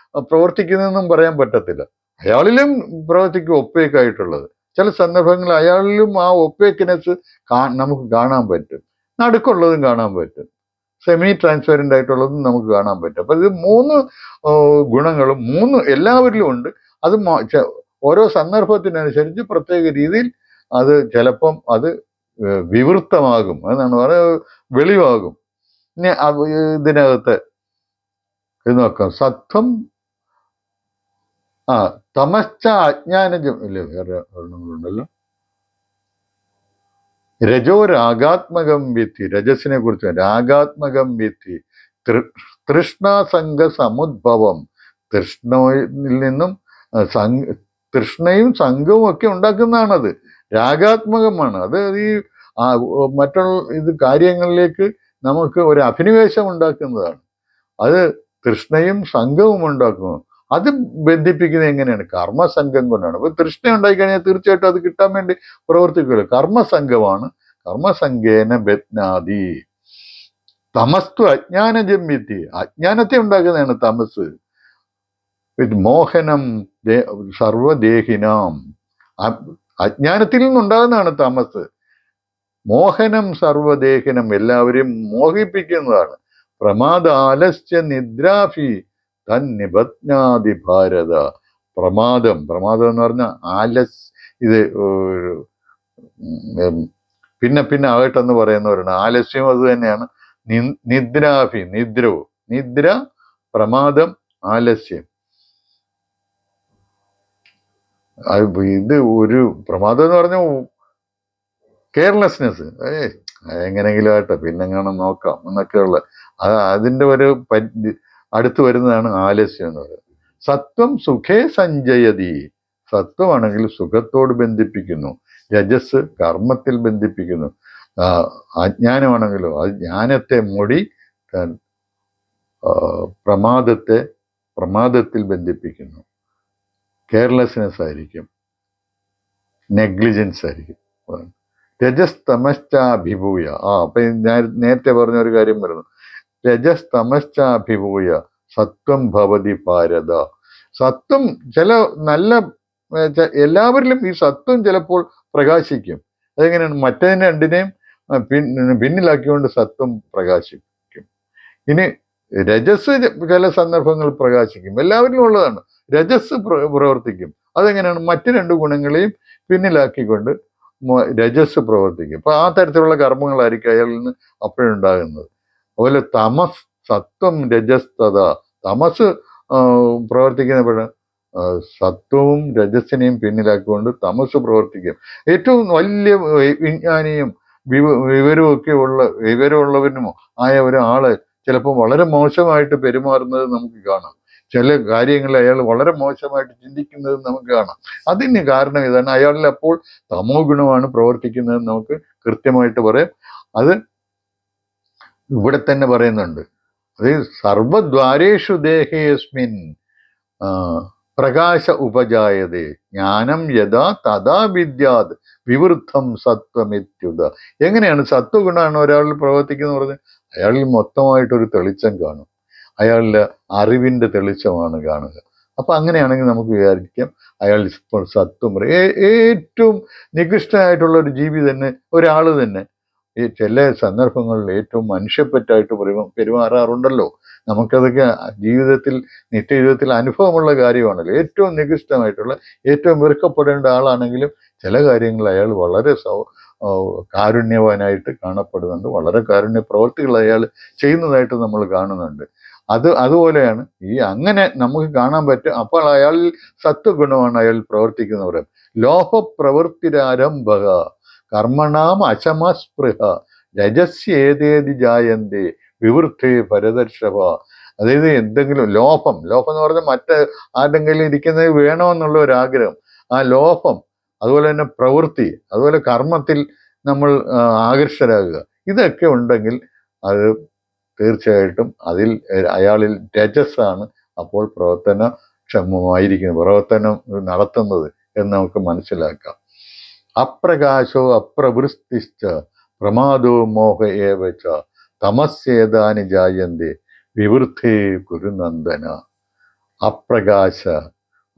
പ്രവർത്തിക്കുന്നതെന്നും പറയാൻ പറ്റത്തില്ല. അയാളിലും പ്രവർത്തിക്കും ഒപ്പേക്കായിട്ടുള്ളത്. ചില സന്ദർഭങ്ങളിൽ അയാളിലും ആ ഒപ്പേക്ക്നെസ് നമുക്ക് കാണാൻ പറ്റും, നടുക്കുള്ളതും കാണാൻ പറ്റും, സെമി ട്രാൻസ്പെറൻ്റ് ആയിട്ടുള്ളതും നമുക്ക് കാണാൻ പറ്റും. അപ്പൊ ഇത് 3 ഗുണങ്ങളും എല്ലാവരിലും ഉണ്ട്. അത് ഓരോ സന്ദർഭത്തിനനുസരിച്ച് പ്രത്യേക രീതിയിൽ അത് ചിലപ്പം അത് വിവൃത്തമാകും, എന്നാണ് പറയുന്നത്, വെളിവാകും. ഇനി ഇതിനകത്ത് ഇത് നോക്കാം. സത്വം, തമശ്ച അജ്ഞാനജം ഇല്ലേ, വേറെ ഒരെണ്ണങ്ങളുണ്ടല്ലോ. രജോ രാഗാത്മകം വിത്തി, രജസിനെ കുറിച്ച് രാഗാത്മകം വിത്തി, തൃഷ്ണാസംഗ സമുദ്ഭവം, തൃഷ്ണയിൽ നിന്നും തൃഷ്ണയും സംഘവും ഒക്കെ ഉണ്ടാക്കുന്നതാണത്. രാഗാത്മകമാണ് അത്. ഈ മറ്റുള്ള കാര്യങ്ങളിലേക്ക് നമുക്ക് ഒരു അഭിനിവേശം ഉണ്ടാക്കുന്നതാണ്. അത് തൃഷ്ണയും സംഘവും ഉണ്ടാക്കുന്നു. അത് ബന്ധിപ്പിക്കുന്നത് എങ്ങനെയാണ്? കർമ്മസംഘം കൊണ്ടാണ്. അപ്പൊ തൃഷ്ണ ഉണ്ടായിക്കഴിഞ്ഞാൽ തീർച്ചയായിട്ടും അത് കിട്ടാൻ വേണ്ടി പ്രവർത്തിക്കുകയുള്ളൂ. കർമ്മസംഘമാണ്. കർമ്മസംഘേന ബധ്നാതി. തമസ്തു അജ്ഞാനജം വിത്തി, അജ്ഞാനത്തെ ഉണ്ടാക്കുന്നതാണ് തമസ്. മോഹനം സർവദേഹിനാം, അജ്ഞാനത്തിൽ നിന്നുണ്ടാകുന്നതാണ് തമസ്. മോഹനം സർവദേഹിനം, എല്ലാവരെയും മോഹിപ്പിക്കുന്നതാണ്. പ്രമാദാലസ്യ നിദ്രാഭി തന്നിബജ്ഞാതി ഭാരത. പ്രമാദം എന്ന് പറഞ്ഞാൽ ഇത് പിന്നെ പിന്നെ ആകട്ടെന്ന് പറയുന്നവരുണ്ട്. ആലസ്യം അത് തന്നെയാണ്. നിദ്രവും, നിദ്ര, പ്രമാദം, ആലസ്യം. ഇത് ഒരു പ്രമാദം എന്ന് പറഞ്ഞ കെയർലെസ്നെസ്. എങ്ങനെങ്കിലും ആട്ടെ പിന്നെങ്ങാനും നോക്കാം എന്നൊക്കെയുള്ള അതിൻ്റെ ഒരു അടുത്ത് വരുന്നതാണ് ആലസ്യം എന്ന് പറയുന്നത്. സത്വം സുഖേ സഞ്ചയതി. സത്വമാണെങ്കിൽ സുഖത്തോട് ബന്ധിപ്പിക്കുന്നു. രജസ് കർമ്മത്തിൽ ബന്ധിപ്പിക്കുന്നു. അജ്ഞാനമാണെങ്കിലോ അത് ജ്ഞാനത്തെ മൂടി പ്രമാദത്തിൽ ബന്ധിപ്പിക്കുന്നു. കെയർലെസ്നെസ് ആയിരിക്കും, നെഗ്ലിജൻസ് ആയിരിക്കും. രജസ് തമശ്ചാഭിഭൂയ. അപ്പൊ ഞാൻ നേരത്തെ പറഞ്ഞ ഒരു കാര്യം വരുന്നു. രജസ് തമശ്ചാഭിഭൂയ സത്വം ഭവതി ഭാരത. സത്വം ചില നല്ല എല്ലാവരിലും ഈ സത്വം ചിലപ്പോൾ പ്രകാശിക്കും. അതെങ്ങനെയാണ്? മറ്റേതിനെ രണ്ടിനെയും പിന്നിലാക്കിക്കൊണ്ട് സത്വം പ്രകാശിക്കും. ഇനി രജസ് ചില സന്ദർഭങ്ങൾ പ്രകാശിക്കും. എല്ലാവരിലും ഉള്ളതാണ്. രജസ് പ്രവർത്തിക്കും. അതെങ്ങനെയാണ്? മറ്റു രണ്ട് ഗുണങ്ങളെയും പിന്നിലാക്കിക്കൊണ്ട് രജസ് പ്രവർത്തിക്കും. അപ്പൊ ആ തരത്തിലുള്ള കർമ്മങ്ങളായിരിക്കും അയാളിൽ നിന്ന് അപ്പോഴുണ്ടാകുന്നത്. അതുപോലെ തമസ്, സത്വം രജസ്തത. തമസ് പ്രവർത്തിക്കുന്നപ്പോഴ് സത്വവും രജസ്സിനെയും പിന്നിലാക്കിക്കൊണ്ട് തമസ് പ്രവർത്തിക്കും. ഏറ്റവും വലിയ വിജ്ഞാനിയും വിവരമുള്ളവനും ആയ ഒരാള് ചിലപ്പോൾ വളരെ മോശമായിട്ട് പെരുമാറുന്നത് നമുക്ക് കാണാം. ചില കാര്യങ്ങൾ അയാൾ വളരെ മോശമായിട്ട് ചിന്തിക്കുന്നത് നമുക്ക് കാണാം. അതിന് കാരണം ഇതാണ്, അയാളിൽ അപ്പോൾ തമോ ഗുണമാണ് പ്രവർത്തിക്കുന്നത് നമുക്ക് കൃത്യമായിട്ട് പറയാം. അത് ഇവിടെ തന്നെ പറയുന്നുണ്ട്. അത് സർവദ്വാരേഷു ദേഹേസ്മിൻ പ്രകാശ ഉപജായതേ ജ്ഞാനം യഥാ തഥാ വിദ്യാത് വിവൃദ്ധം സത്വമിത്യുത. എങ്ങനെയാണ് സത്വഗുണമാണ് ഒരാളിൽ പ്രവർത്തിക്കുന്നത് പറഞ്ഞ്? അയാളിൽ മൊത്തമായിട്ടൊരു തെളിച്ചം കാണും. അയാളുടെ അറിവിന്റെ തെളിച്ചമാണ് കാണുക. അപ്പൊ അങ്ങനെയാണെങ്കിൽ നമുക്ക് വിചാരിക്കാം അയാൾ ഇപ്പോൾ സത്വം ഏറ്റവും നികൃഷ്ടമായിട്ടുള്ള ഒരു ജീവി തന്നെ, ഒരാൾ തന്നെ ഈ ചില സന്ദർഭങ്ങളിൽ ഏറ്റവും മനുഷ്യപ്പറ്റായിട്ട് പെരുമാറാറുണ്ടല്ലോ. നമുക്കതൊക്കെ നിത്യജീവിതത്തിൽ അനുഭവമുള്ള കാര്യമാണല്ലോ. ഏറ്റവും നികൃഷ്ടമായിട്ടുള്ള, ഏറ്റവും വെറുക്കപ്പെടേണ്ട ആളാണെങ്കിലും ചില കാര്യങ്ങൾ അയാൾ വളരെ കാരുണ്യവാനായിട്ട് കാണപ്പെടുന്നുണ്ട്. വളരെ കാരുണ്യ പ്രവർത്തികൾ അയാൾ ചെയ്യുന്നതായിട്ട് നമ്മൾ കാണുന്നുണ്ട്. അതുപോലെയാണ് അങ്ങനെ നമുക്ക് കാണാൻ പറ്റും. അപ്പോൾ അയാളിൽ സത്വഗുണമാണ് അയാൾ പ്രവർത്തിക്കുന്നവർ. ലോഹപ്രവൃത്തിരാരംഭ കർമ്മണാം അശമസ്പൃഹ രജസ്യേതേതി ജായന്തേ വിവൃദ്ധേ ഭരതർഷഭ. അതായത് എന്തെങ്കിലും ലോഭം എന്ന് പറഞ്ഞാൽ ആരുടെങ്കിലും ഇരിക്കുന്നത് വേണമെന്നുള്ള ഒരു ആഗ്രഹം, ആ ലോഭം, അതുപോലെ തന്നെ പ്രവൃത്തി, അതുപോലെ കർമ്മത്തിൽ നമ്മൾ ആകർഷരാകുക, ഇതൊക്കെ ഉണ്ടെങ്കിൽ അത് തീർച്ചയായിട്ടും അയാളിൽ രജസ്സാണ് അപ്പോൾ പ്രവർത്തനം നടത്തുന്നത് എന്ന് നമുക്ക് മനസ്സിലാക്കാം. അപ്രകാശോ അപ്രവൃത്തിശ്ച പ്രമാദോ മോഹ ഏവച തമസ്യേതാനി ജായന്തേ വിവൃദ്ധേ കുരുനന്ദന. അപ്രകാശ,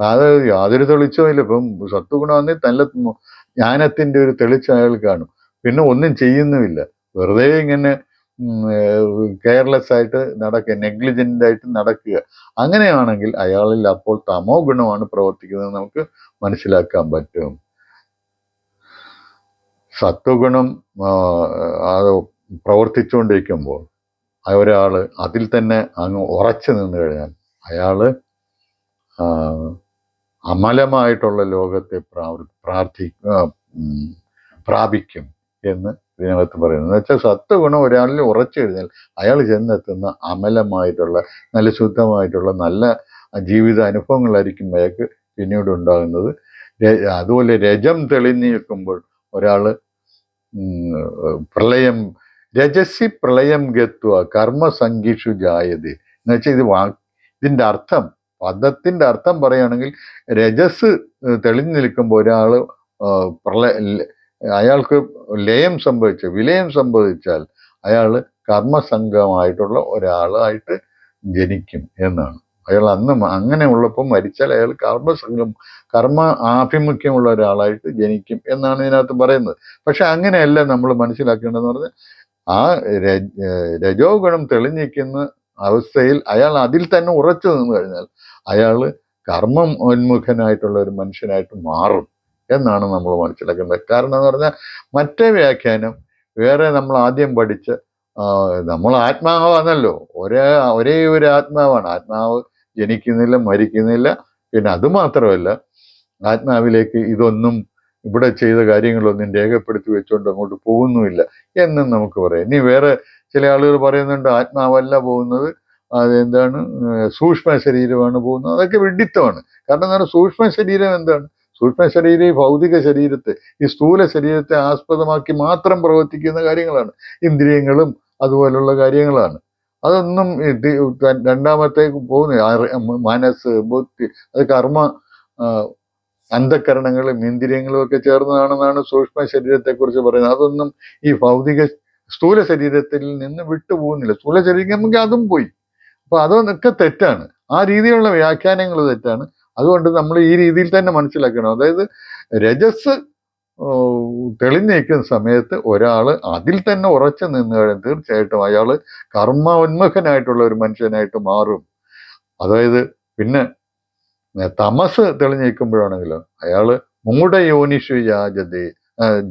അതായത് യാതൊരു തെളിച്ചമില്ല. ഇപ്പം സത്വഗുണമെങ്കിൽ നല്ല ജ്ഞാനത്തിന്റെ ഒരു തെളിച്ചം അയാൾ കാണും. പിന്നെ ഒന്നും ചെയ്യുന്നുമില്ല, വെറുതെ ഇങ്ങനെ കെയർലെസ് ആയിട്ട് നടക്കുക, നെഗ്ലിജന്റ് ആയിട്ട് നടക്കുക. അങ്ങനെയാണെങ്കിൽ അയാളിൽ അപ്പോൾ തമോ ഗുണമാണ് പ്രവർത്തിക്കുന്നത് നമുക്ക് മനസ്സിലാക്കാൻ പറ്റും. സത്വഗുണം അത് പ്രവർത്തിച്ചുകൊണ്ടിരിക്കുമ്പോൾ ഒരാള് അതിൽ തന്നെ അങ്ങ് ഉറച്ചു നിന്ന് കഴിഞ്ഞാൽ അയാള് അമലമായിട്ടുള്ള ലോകത്തെ പ്രാപിക്കും എന്ന് ഇതിനകത്ത് പറയുന്നത്. എന്ന് വെച്ചാൽ സത്വഗുണം ഒരാളിൽ ഉറച്ചു കഴിഞ്ഞാൽ അയാൾ ചെന്നെത്തുന്ന അമലമായിട്ടുള്ള, നല്ല ശുദ്ധമായിട്ടുള്ള നല്ല ജീവിത അനുഭവങ്ങളായിരിക്കും അയാൾക്ക് പിന്നീട് ഉണ്ടാകുന്നത്. അതുപോലെ രജം തെളിഞ്ഞു നിൽക്കുമ്പോൾ ഒരാള് രജസി പ്രളയം ഗത്വ കർമ്മസംഗീഷു ജായതേ എന്ന് വെച്ചാൽ ഇതിന്റെ അർത്ഥം, പദത്തിന്റെ അർത്ഥം പറയുകയാണെങ്കിൽ രജസ് തെളിഞ്ഞു നിൽക്കുമ്പോൾ ഒരാള് അയാൾക്ക് വിലയം സംഭവിച്ചാൽ അയാൾ കർമ്മസംഗമായിട്ടുള്ള ഒരാളായിട്ട് ജനിക്കും എന്നാണ്. അയാൾ അങ്ങനെ ഉള്ളപ്പോൾ മരിച്ചാൽ അയാൾ കർമ്മ ആഭിമുഖ്യമുള്ള ഒരാളായിട്ട് ജനിക്കും എന്നാണ് ഇതിനകത്ത് പറയുന്നത്. പക്ഷെ അങ്ങനെയല്ല നമ്മൾ മനസ്സിലാക്കേണ്ടതെന്ന് പറഞ്ഞാൽ ആ രജോ ഗുണം തെളിഞ്ഞിരിക്കുന്ന അവസ്ഥയിൽ അയാൾ അതിൽ തന്നെ ഉറച്ചു നിന്ന് കഴിഞ്ഞാൽ അയാൾ കർമ്മോന്മുഖനായിട്ടുള്ള ഒരു മനുഷ്യനായിട്ട് മാറും എന്നാണ് നമ്മൾ മനസ്സിലാക്കേണ്ടത്. കാരണം എന്ന് പറഞ്ഞാൽ മറ്റേ വ്യാഖ്യാനം വേറെ നമ്മൾ ആദ്യം പഠിച്ച നമ്മൾ ആത്മാവാണല്ലോ, ഒരേ ഒരു ആത്മാവാണ്. ആത്മാവ് ജനിക്കുന്നില്ല, മരിക്കുന്നില്ല. പിന്നെ അത് മാത്രമല്ല, ആത്മാവിലേക്ക് ഇതൊന്നും ഇവിടെ ചെയ്ത കാര്യങ്ങളൊന്നും രേഖപ്പെടുത്തി വെച്ചുകൊണ്ട് അങ്ങോട്ട് പോകുന്നുമില്ല എന്നും നമുക്ക് പറയാം. ഇനി വേറെ ചില ആളുകൾ പറയുന്നുണ്ട് ആത്മാവല്ല പോകുന്നത്, അതെന്താണ് സൂക്ഷ്മ ശരീരമാണ് പോകുന്നത്. അതൊക്കെ വിഡ്ഢിത്തമാണ്. കാരണം എന്താണ്, സൂക്ഷ്മ ശരീരം എന്താണ്? സൂക്ഷ്മ ശരീരം ഈ ഭൗതിക ശരീരത്തെ, ഈ സ്ഥൂല ശരീരത്തെ ആസ്പദമാക്കി മാത്രം പ്രവർത്തിക്കുന്ന കാര്യങ്ങളാണ്. ഇന്ദ്രിയങ്ങളും അതുപോലുള്ള കാര്യങ്ങളാണ്. അതൊന്നും രണ്ടാമത്തേക്ക് പോകുന്ന മനസ്സ്, ബുദ്ധി, അത് കർമ്മ അന്ധകരണങ്ങളും ഇന്ദ്രിയങ്ങളും ഒക്കെ ചേർന്നതാണെന്നാണ് സൂക്ഷ്മ ശരീരത്തെക്കുറിച്ച് പറയുന്നത്. അതൊന്നും ഈ ഭൗതിക സ്ഥൂല ശരീരത്തിൽ നിന്ന് വിട്ടുപോകുന്നില്ല. സ്ഥൂല ശരീരം അതും പോയി. അപ്പൊ അതൊക്കെ തെറ്റാണ്. ആ രീതിയിലുള്ള വ്യാഖ്യാനങ്ങൾ തെറ്റാണ്. അതുകൊണ്ട് നമ്മൾ ഈ രീതിയിൽ തന്നെ മനസ്സിലാക്കണം. അതായത് രജസ് തെളിഞ്ഞേക്കുന്ന സമയത്ത് ഒരാൾ അതിൽ തന്നെ ഉറച്ചു നിന്ന് കഴിഞ്ഞാൽ തീർച്ചയായിട്ടും അയാൾ കർമ്മോന്മുഖനായിട്ടുള്ള ഒരു മനുഷ്യനായിട്ട് മാറും. അതായത് പിന്നെ തമസ് തെളിഞ്ഞേക്കുമ്പോഴാണെങ്കിലോ അയാള് മൂഢയോനിഷു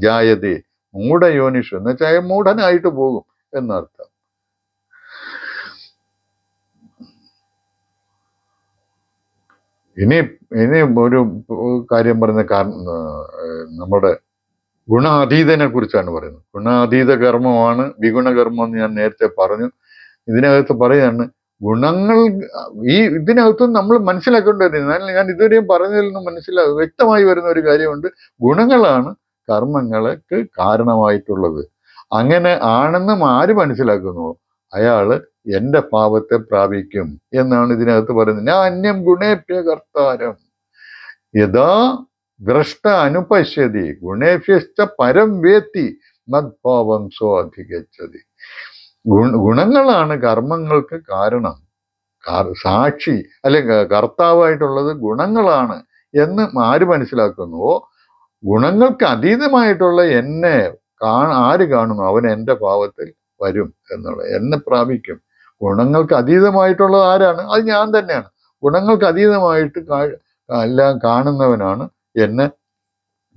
ജായതേ, മൂഢയോനിഷു എന്ന് വെച്ചാൽ അയാൾ മൂഢനായിട്ട് പോകും എന്നർത്ഥം. ഇനി ഒരു കാര്യം പറഞ്ഞ നമ്മുടെ ഗുണാതീതനെ കുറിച്ചാണ് പറയുന്നത്. ഗുണാതീത കർമ്മമാണ് വിഗുണകർമ്മം എന്ന് ഞാൻ നേരത്തെ പറഞ്ഞു. ഇതിനകത്ത് പറയാണ് ഗുണങ്ങൾ ഇതിനകത്തും നമ്മൾ മനസ്സിലാക്കേണ്ടത്. ഞാൻ ഇതുവരെയും പറഞ്ഞതിൽ നിന്നും വ്യക്തമായി വരുന്ന ഒരു കാര്യമുണ്ട്. ഗുണങ്ങളാണ് കർമ്മങ്ങൾക്ക് കാരണമായിട്ടുള്ളത്. അങ്ങനെ ആണെന്നും ആര് മനസ്സിലാക്കുന്നുവോ അയാള് എന്റെ പാപത്തെ പ്രാപിക്കും എന്നാണ് ഇതിനകത്ത് പറയുന്നത്. ഞാൻ അന്യം ഗുണേഭ്യ കർത്താരം യഥാ ദ്രഷ്ട അനുപശ്യതി ഗുണേഭ്യശ്ച പരം വേത്തി മദ്ഭാവം സ്വാധികച്ചതി. ഗുണങ്ങളാണ് കർമ്മങ്ങൾക്ക് കാരണം. സാക്ഷി അല്ലെങ്കിൽ കർത്താവായിട്ടുള്ളത് ഗുണങ്ങളാണ് എന്ന് ആര് മനസ്സിലാക്കുന്നുവോ ഗുണങ്ങൾക്ക് അതീതമായിട്ടുള്ള എന്നെ ആര് കാണുന്നു അവൻ എൻ്റെ ഭാവത്തിൽ വരും എന്നുള്ളത്, എന്നെ പ്രാപിക്കും. ഗുണങ്ങൾക്ക് അതീതമായിട്ടുള്ളത് ആരാണ്? അത് ഞാൻ തന്നെയാണ്. ഗുണങ്ങൾക്ക് അതീതമായിട്ട് എല്ലാം കാണുന്നവനാണ് എന്നെ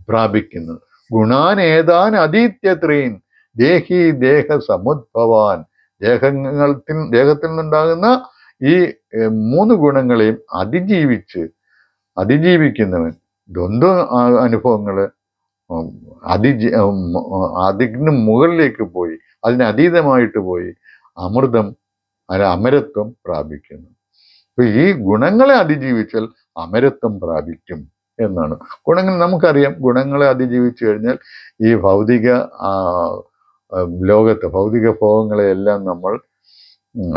പ്രാപിക്കുന്നത്. ഗുണാനേതാൻ അതീത്യത്രീൻ ദേഹി ദേഹ സമുദ്ഭവാൻ. ദേഹത്തിൽ നിന്നുണ്ടാകുന്ന ഈ 3 ഗുണങ്ങളെയും അതിജീവിക്കുന്നവൻ ദ്വന്ദ്വ അനുഭവങ്ങള് അതിന് മുകളിലേക്ക് പോയി, അതിനതീതമായിട്ട് പോയി അമരത്വം പ്രാപിക്കുന്നു. അപ്പൊ ഈ ഗുണങ്ങളെ അതിജീവിച്ചാൽ അമരത്വം പ്രാപിക്കും എന്നാണ്. ഗുണങ്ങൾ നമുക്കറിയാം. ഗുണങ്ങളെ അതിജീവിച്ചു കഴിഞ്ഞാൽ ഈ ഭൗതിക ലോകത്തെ ഭൗതിക ഭോഗങ്ങളെയെല്ലാം നമ്മൾ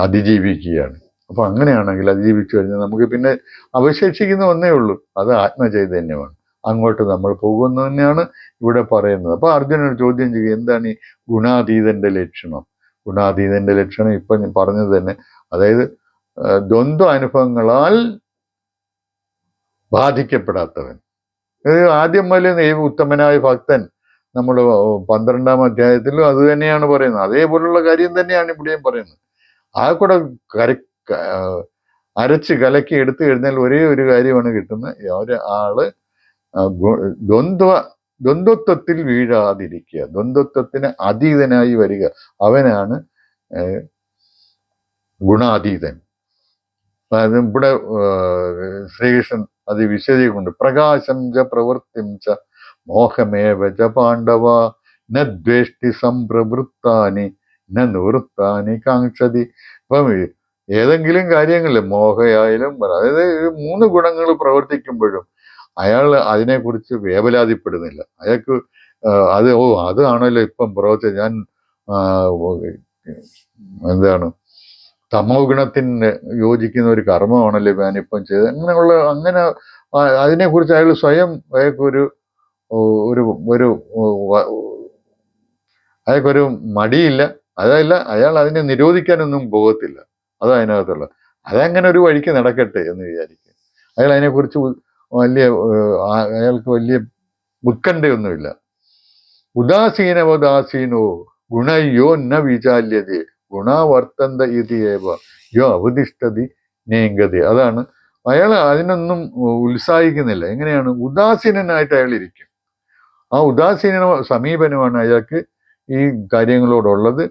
അതിജീവിക്കുകയാണ്. അപ്പൊ അങ്ങനെയാണെങ്കിൽ അതിജീവിച്ചു കഴിഞ്ഞാൽ നമുക്ക് പിന്നെ അവശേഷിക്കുന്ന ഒന്നേ ഉള്ളൂ, അത് ആത്മചൈതന്യമാണ്. അങ്ങോട്ട് നമ്മൾ പോകുന്നു തന്നെയാണ് ഇവിടെ പറയുന്നത്. അപ്പൊ അർജുനൻ ചോദ്യം ചെയ്യുക, എന്താണ് ഈ ഗുണാതീതന്റെ ലക്ഷണം? ഗുണാതീതന്റെ ലക്ഷണം ഇപ്പൊ ഞാൻ പറഞ്ഞത് തന്നെ, അതായത് ദ്വന്ദ്വ അനുഭവങ്ങളാൽ ബാധിക്കപ്പെടാത്തവൻ. ആദ്യം മുതൽ ഉത്തമനായ ഭക്തൻ നമ്മൾ 12-ാം അധ്യായത്തിലും അത് തന്നെയാണ് പറയുന്നത്. അതേപോലുള്ള കാര്യം തന്നെയാണ് ഇവിടെയും പറയുന്നത്. ആ കൂടെ അരച്ച് കലക്കി എടുത്തു കഴിഞ്ഞാൽ ഒരേ ഒരു കാര്യമാണ് കിട്ടുന്നത്. ഒരാള് ദ്വന്ദ്വത്വത്തിൽ വീഴാതിരിക്കുക, ദ്വന്ദ്വത്വത്തിന് അതീതനായി വരിക, അവനാണ് ഗുണാതീതൻ. ഇവിടെ ശ്രീകൃഷ്ണൻ അത് വിശദീകരിക്കുന്നുണ്ട്. പ്രകാശം ച പ്രവൃത്തിം ച മോഹമേവ ച പാണ്ഡവ ന ദ്വേഷ്ടി സംപ്രവൃത്താനി ന നിവൃത്താനി കാക്ഷതി. ഇപ്പം ഏതെങ്കിലും കാര്യങ്ങളിൽ മോഹയായാലും, അതായത് 3 ഗുണങ്ങൾ പ്രവർത്തിക്കുമ്പോഴും അയാൾ അതിനെക്കുറിച്ച് വേവലാതിപ്പെടുന്നില്ല. അയാൾക്ക് അതാണല്ലോ ഇപ്പം പ്രവർത്തിച്ച ഞാൻ എന്താണ് തമോ ഗുണത്തിന് യോജിക്കുന്ന ഒരു കർമ്മമാണല്ലോ ഞാനിപ്പം ചെയ്തത്. അങ്ങനെ അതിനെക്കുറിച്ച് അയാൾ സ്വയം അയാൾക്കൊരു മടിയില്ല. അതല്ല, അയാൾ അതിനെ നിരോധിക്കാനൊന്നും പോകത്തില്ല. അതതിനകത്തുള്ള അതങ്ങനെ ഒരു വഴിക്ക് നടക്കട്ടെ എന്ന് വിചാരിക്കുക. അയാൾ അതിനെക്കുറിച്ച് അയാൾക്ക് വലിയ ഉത്കണ്ഠയൊന്നുമില്ല. ഉദാസീനോ ഗുണയോ ന വിചാല്യതേ ഗുണവർത്തന്ത ഇതിയേവ യോ അവതിഷ്ഠതി നേങ്കതി. അതാണ്, അയാൾ അതിനൊന്നും ഉത്സാഹിക്കുന്നില്ല. എങ്ങനെയാണ്? ഉദാസീനനായിട്ട് അയാൾ ഇരിക്കും. ആ ഉദാസീന സമീപനമാണ് അയാൾക്ക് ഈ കാര്യങ്ങളോടുള്ളത്.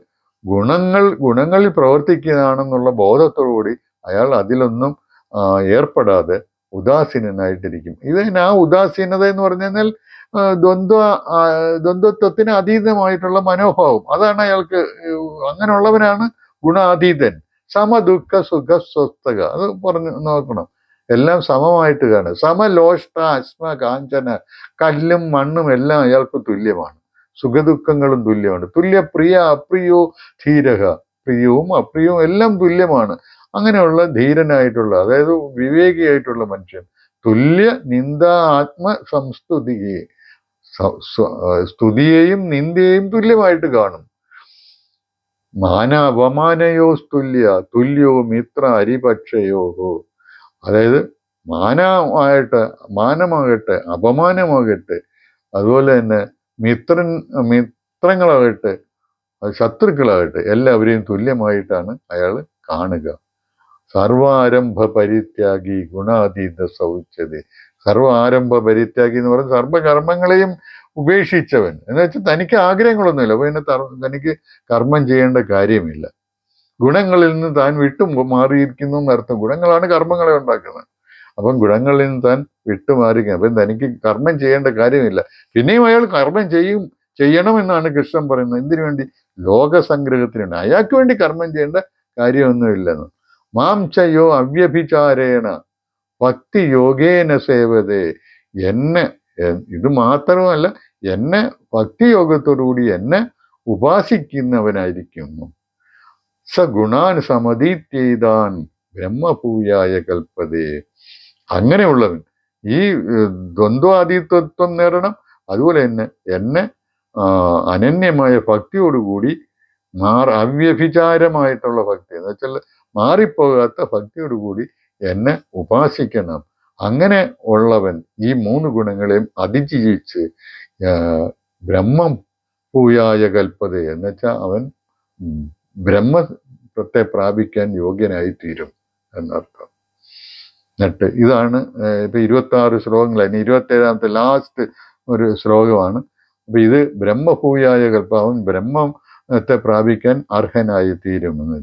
ഗുണങ്ങളിൽ പ്രവർത്തിക്കുന്നതാണെന്നുള്ള ബോധത്തോടുകൂടി അയാൾ അതിലൊന്നും ഏർപ്പെടാതെ ഉദാസീനനായിട്ടിരിക്കും. ആ ഉദാസീനത എന്ന് പറഞ്ഞു കഴിഞ്ഞാൽ ദ്വന്ദ്വത്വത്തിന് അതീതമായിട്ടുള്ള മനോഭാവം. അതാണ് അയാൾക്ക്. അങ്ങനെയുള്ളവനാണ് ഗുണാതീതൻ. സമദുഃഖ സുഖ സ്വസ്ഥക, അത് പറഞ്ഞു നോക്കണം. എല്ലാം സമമായിട്ട് കാണുക. സമലോഷ്ട അശ്മ കാഞ്ചന, കല്ലും മണ്ണും എല്ലാം അയാൾക്ക് തുല്യമാണ്. സുഖദുഃഖങ്ങളും തുല്യമാണ്. തുല്യ പ്രിയ അപ്രിയോ ധീരക, പ്രിയവും അപ്രിയവും എല്ലാം തുല്യമാണ്. അങ്ങനെയുള്ള ധീരനായിട്ടുള്ള, അതായത് വിവേകിയായിട്ടുള്ള മനുഷ്യൻ തുല്യ നിന്ദ ആത്മ സംസ്തുതിയെ, സ്തുതിയെയും നിന്ദയെയും തുല്യമായിട്ട് കാണും. മാന അപമാനയോസ്തുല്യ തുല്യോ മിത്ര അരിപക്ഷയോഹോ, അതായത് മാനമാകട്ടെ അപമാനമാകട്ടെ, അതുപോലെ തന്നെ മിത്രങ്ങളാകട്ടെ ശത്രുക്കളാകട്ടെ എല്ലാവരെയും തുല്യമായിട്ടാണ് അയാൾ കാണുക. സർവാരംഭ പരിത്യാഗി ഗുണാതീത സൗച്യത. സർവാരംഭ പരിത്യാഗി എന്ന് പറയുന്നത് സർവകർമ്മങ്ങളെയും ഉപേക്ഷിച്ചവൻ എന്ന് വെച്ചാൽ തനിക്ക് ആഗ്രഹങ്ങളൊന്നുമില്ല. അപ്പൊ പിന്നെ തനിക്ക് കർമ്മം ചെയ്യേണ്ട കാര്യമില്ല. ഗുണങ്ങളിൽ നിന്ന് താൻ മാറിയിരിക്കുന്നു എന്നർത്ഥം. ഗുണങ്ങളാണ് കർമ്മങ്ങളെ ഉണ്ടാക്കുന്നത്. അപ്പം ഗുണങ്ങളിൽ നിന്ന് താൻ വിട്ടുമാറിയിരിക്കുന്നത്. അപ്പം തനിക്ക് കർമ്മം ചെയ്യേണ്ട കാര്യമില്ല. പിന്നെയും അയാൾ കർമ്മം ചെയ്യണമെന്നാണ് കൃഷ്ണൻ പറയുന്നത്. എന്തിനു വേണ്ടി? ലോകസംഗ്രഹത്തിനുണ്ട്. അയാൾക്ക് വേണ്ടി കർമ്മം ചെയ്യേണ്ട കാര്യമൊന്നുമില്ലെന്ന്. മാം ചയോ അവ്യഭിചാരേണ ഭക്തി യോഗേന സേവതേ, എന്നെ, ഇത് മാത്രമല്ല, എന്നെ ഭക്തിയോഗത്തോടുകൂടി എന്നെ ഉപാസിക്കുന്നവനായിരിക്കുന്നു. സ ഗുണാൻ സമതീത്യൈതാൻ ബ്രഹ്മഭൂയായ കൽപ്പതേ. അങ്ങനെയുള്ളവൻ ഈ ദ്വന്ദ്വാതീത്വം നേടണം. അതുപോലെ തന്നെ എന്നെ അനന്യമായ ഭക്തിയോടുകൂടി അവ്യഭിചാരമായിട്ടുള്ള ഭക്തി എന്ന് വെച്ചാൽ മാറിപ്പോകാത്ത ഭക്തിയോടുകൂടി എന്നെ ഉപാസിക്കണം. അങ്ങനെ ഉള്ളവൻ ഈ 3 ഗുണങ്ങളെയും അതിജീവിച്ച് ബ്രഹ്മം ഭൂയായ കൽപ്പത എന്ന് വെച്ചാൽ അവൻ ബ്രഹ്മത്തെ പ്രാപിക്കാൻ യോഗ്യനായി തീരും എന്നർത്ഥം. എന്നിട്ട് ഇതാണ് ഇപ്പൊ 26 ശ്ലോകങ്ങൾ. ഇനി 27ാമത്തെ ലാസ്റ്റ് ഒരു ശ്ലോകമാണ്. അപ്പൊ ഇത് ബ്രഹ്മഭൂയായ കൽപ്പ, അവൻ ബ്രഹ്മത്തെ പ്രാപിക്കാൻ അർഹനായി തീരുമെന്ന്.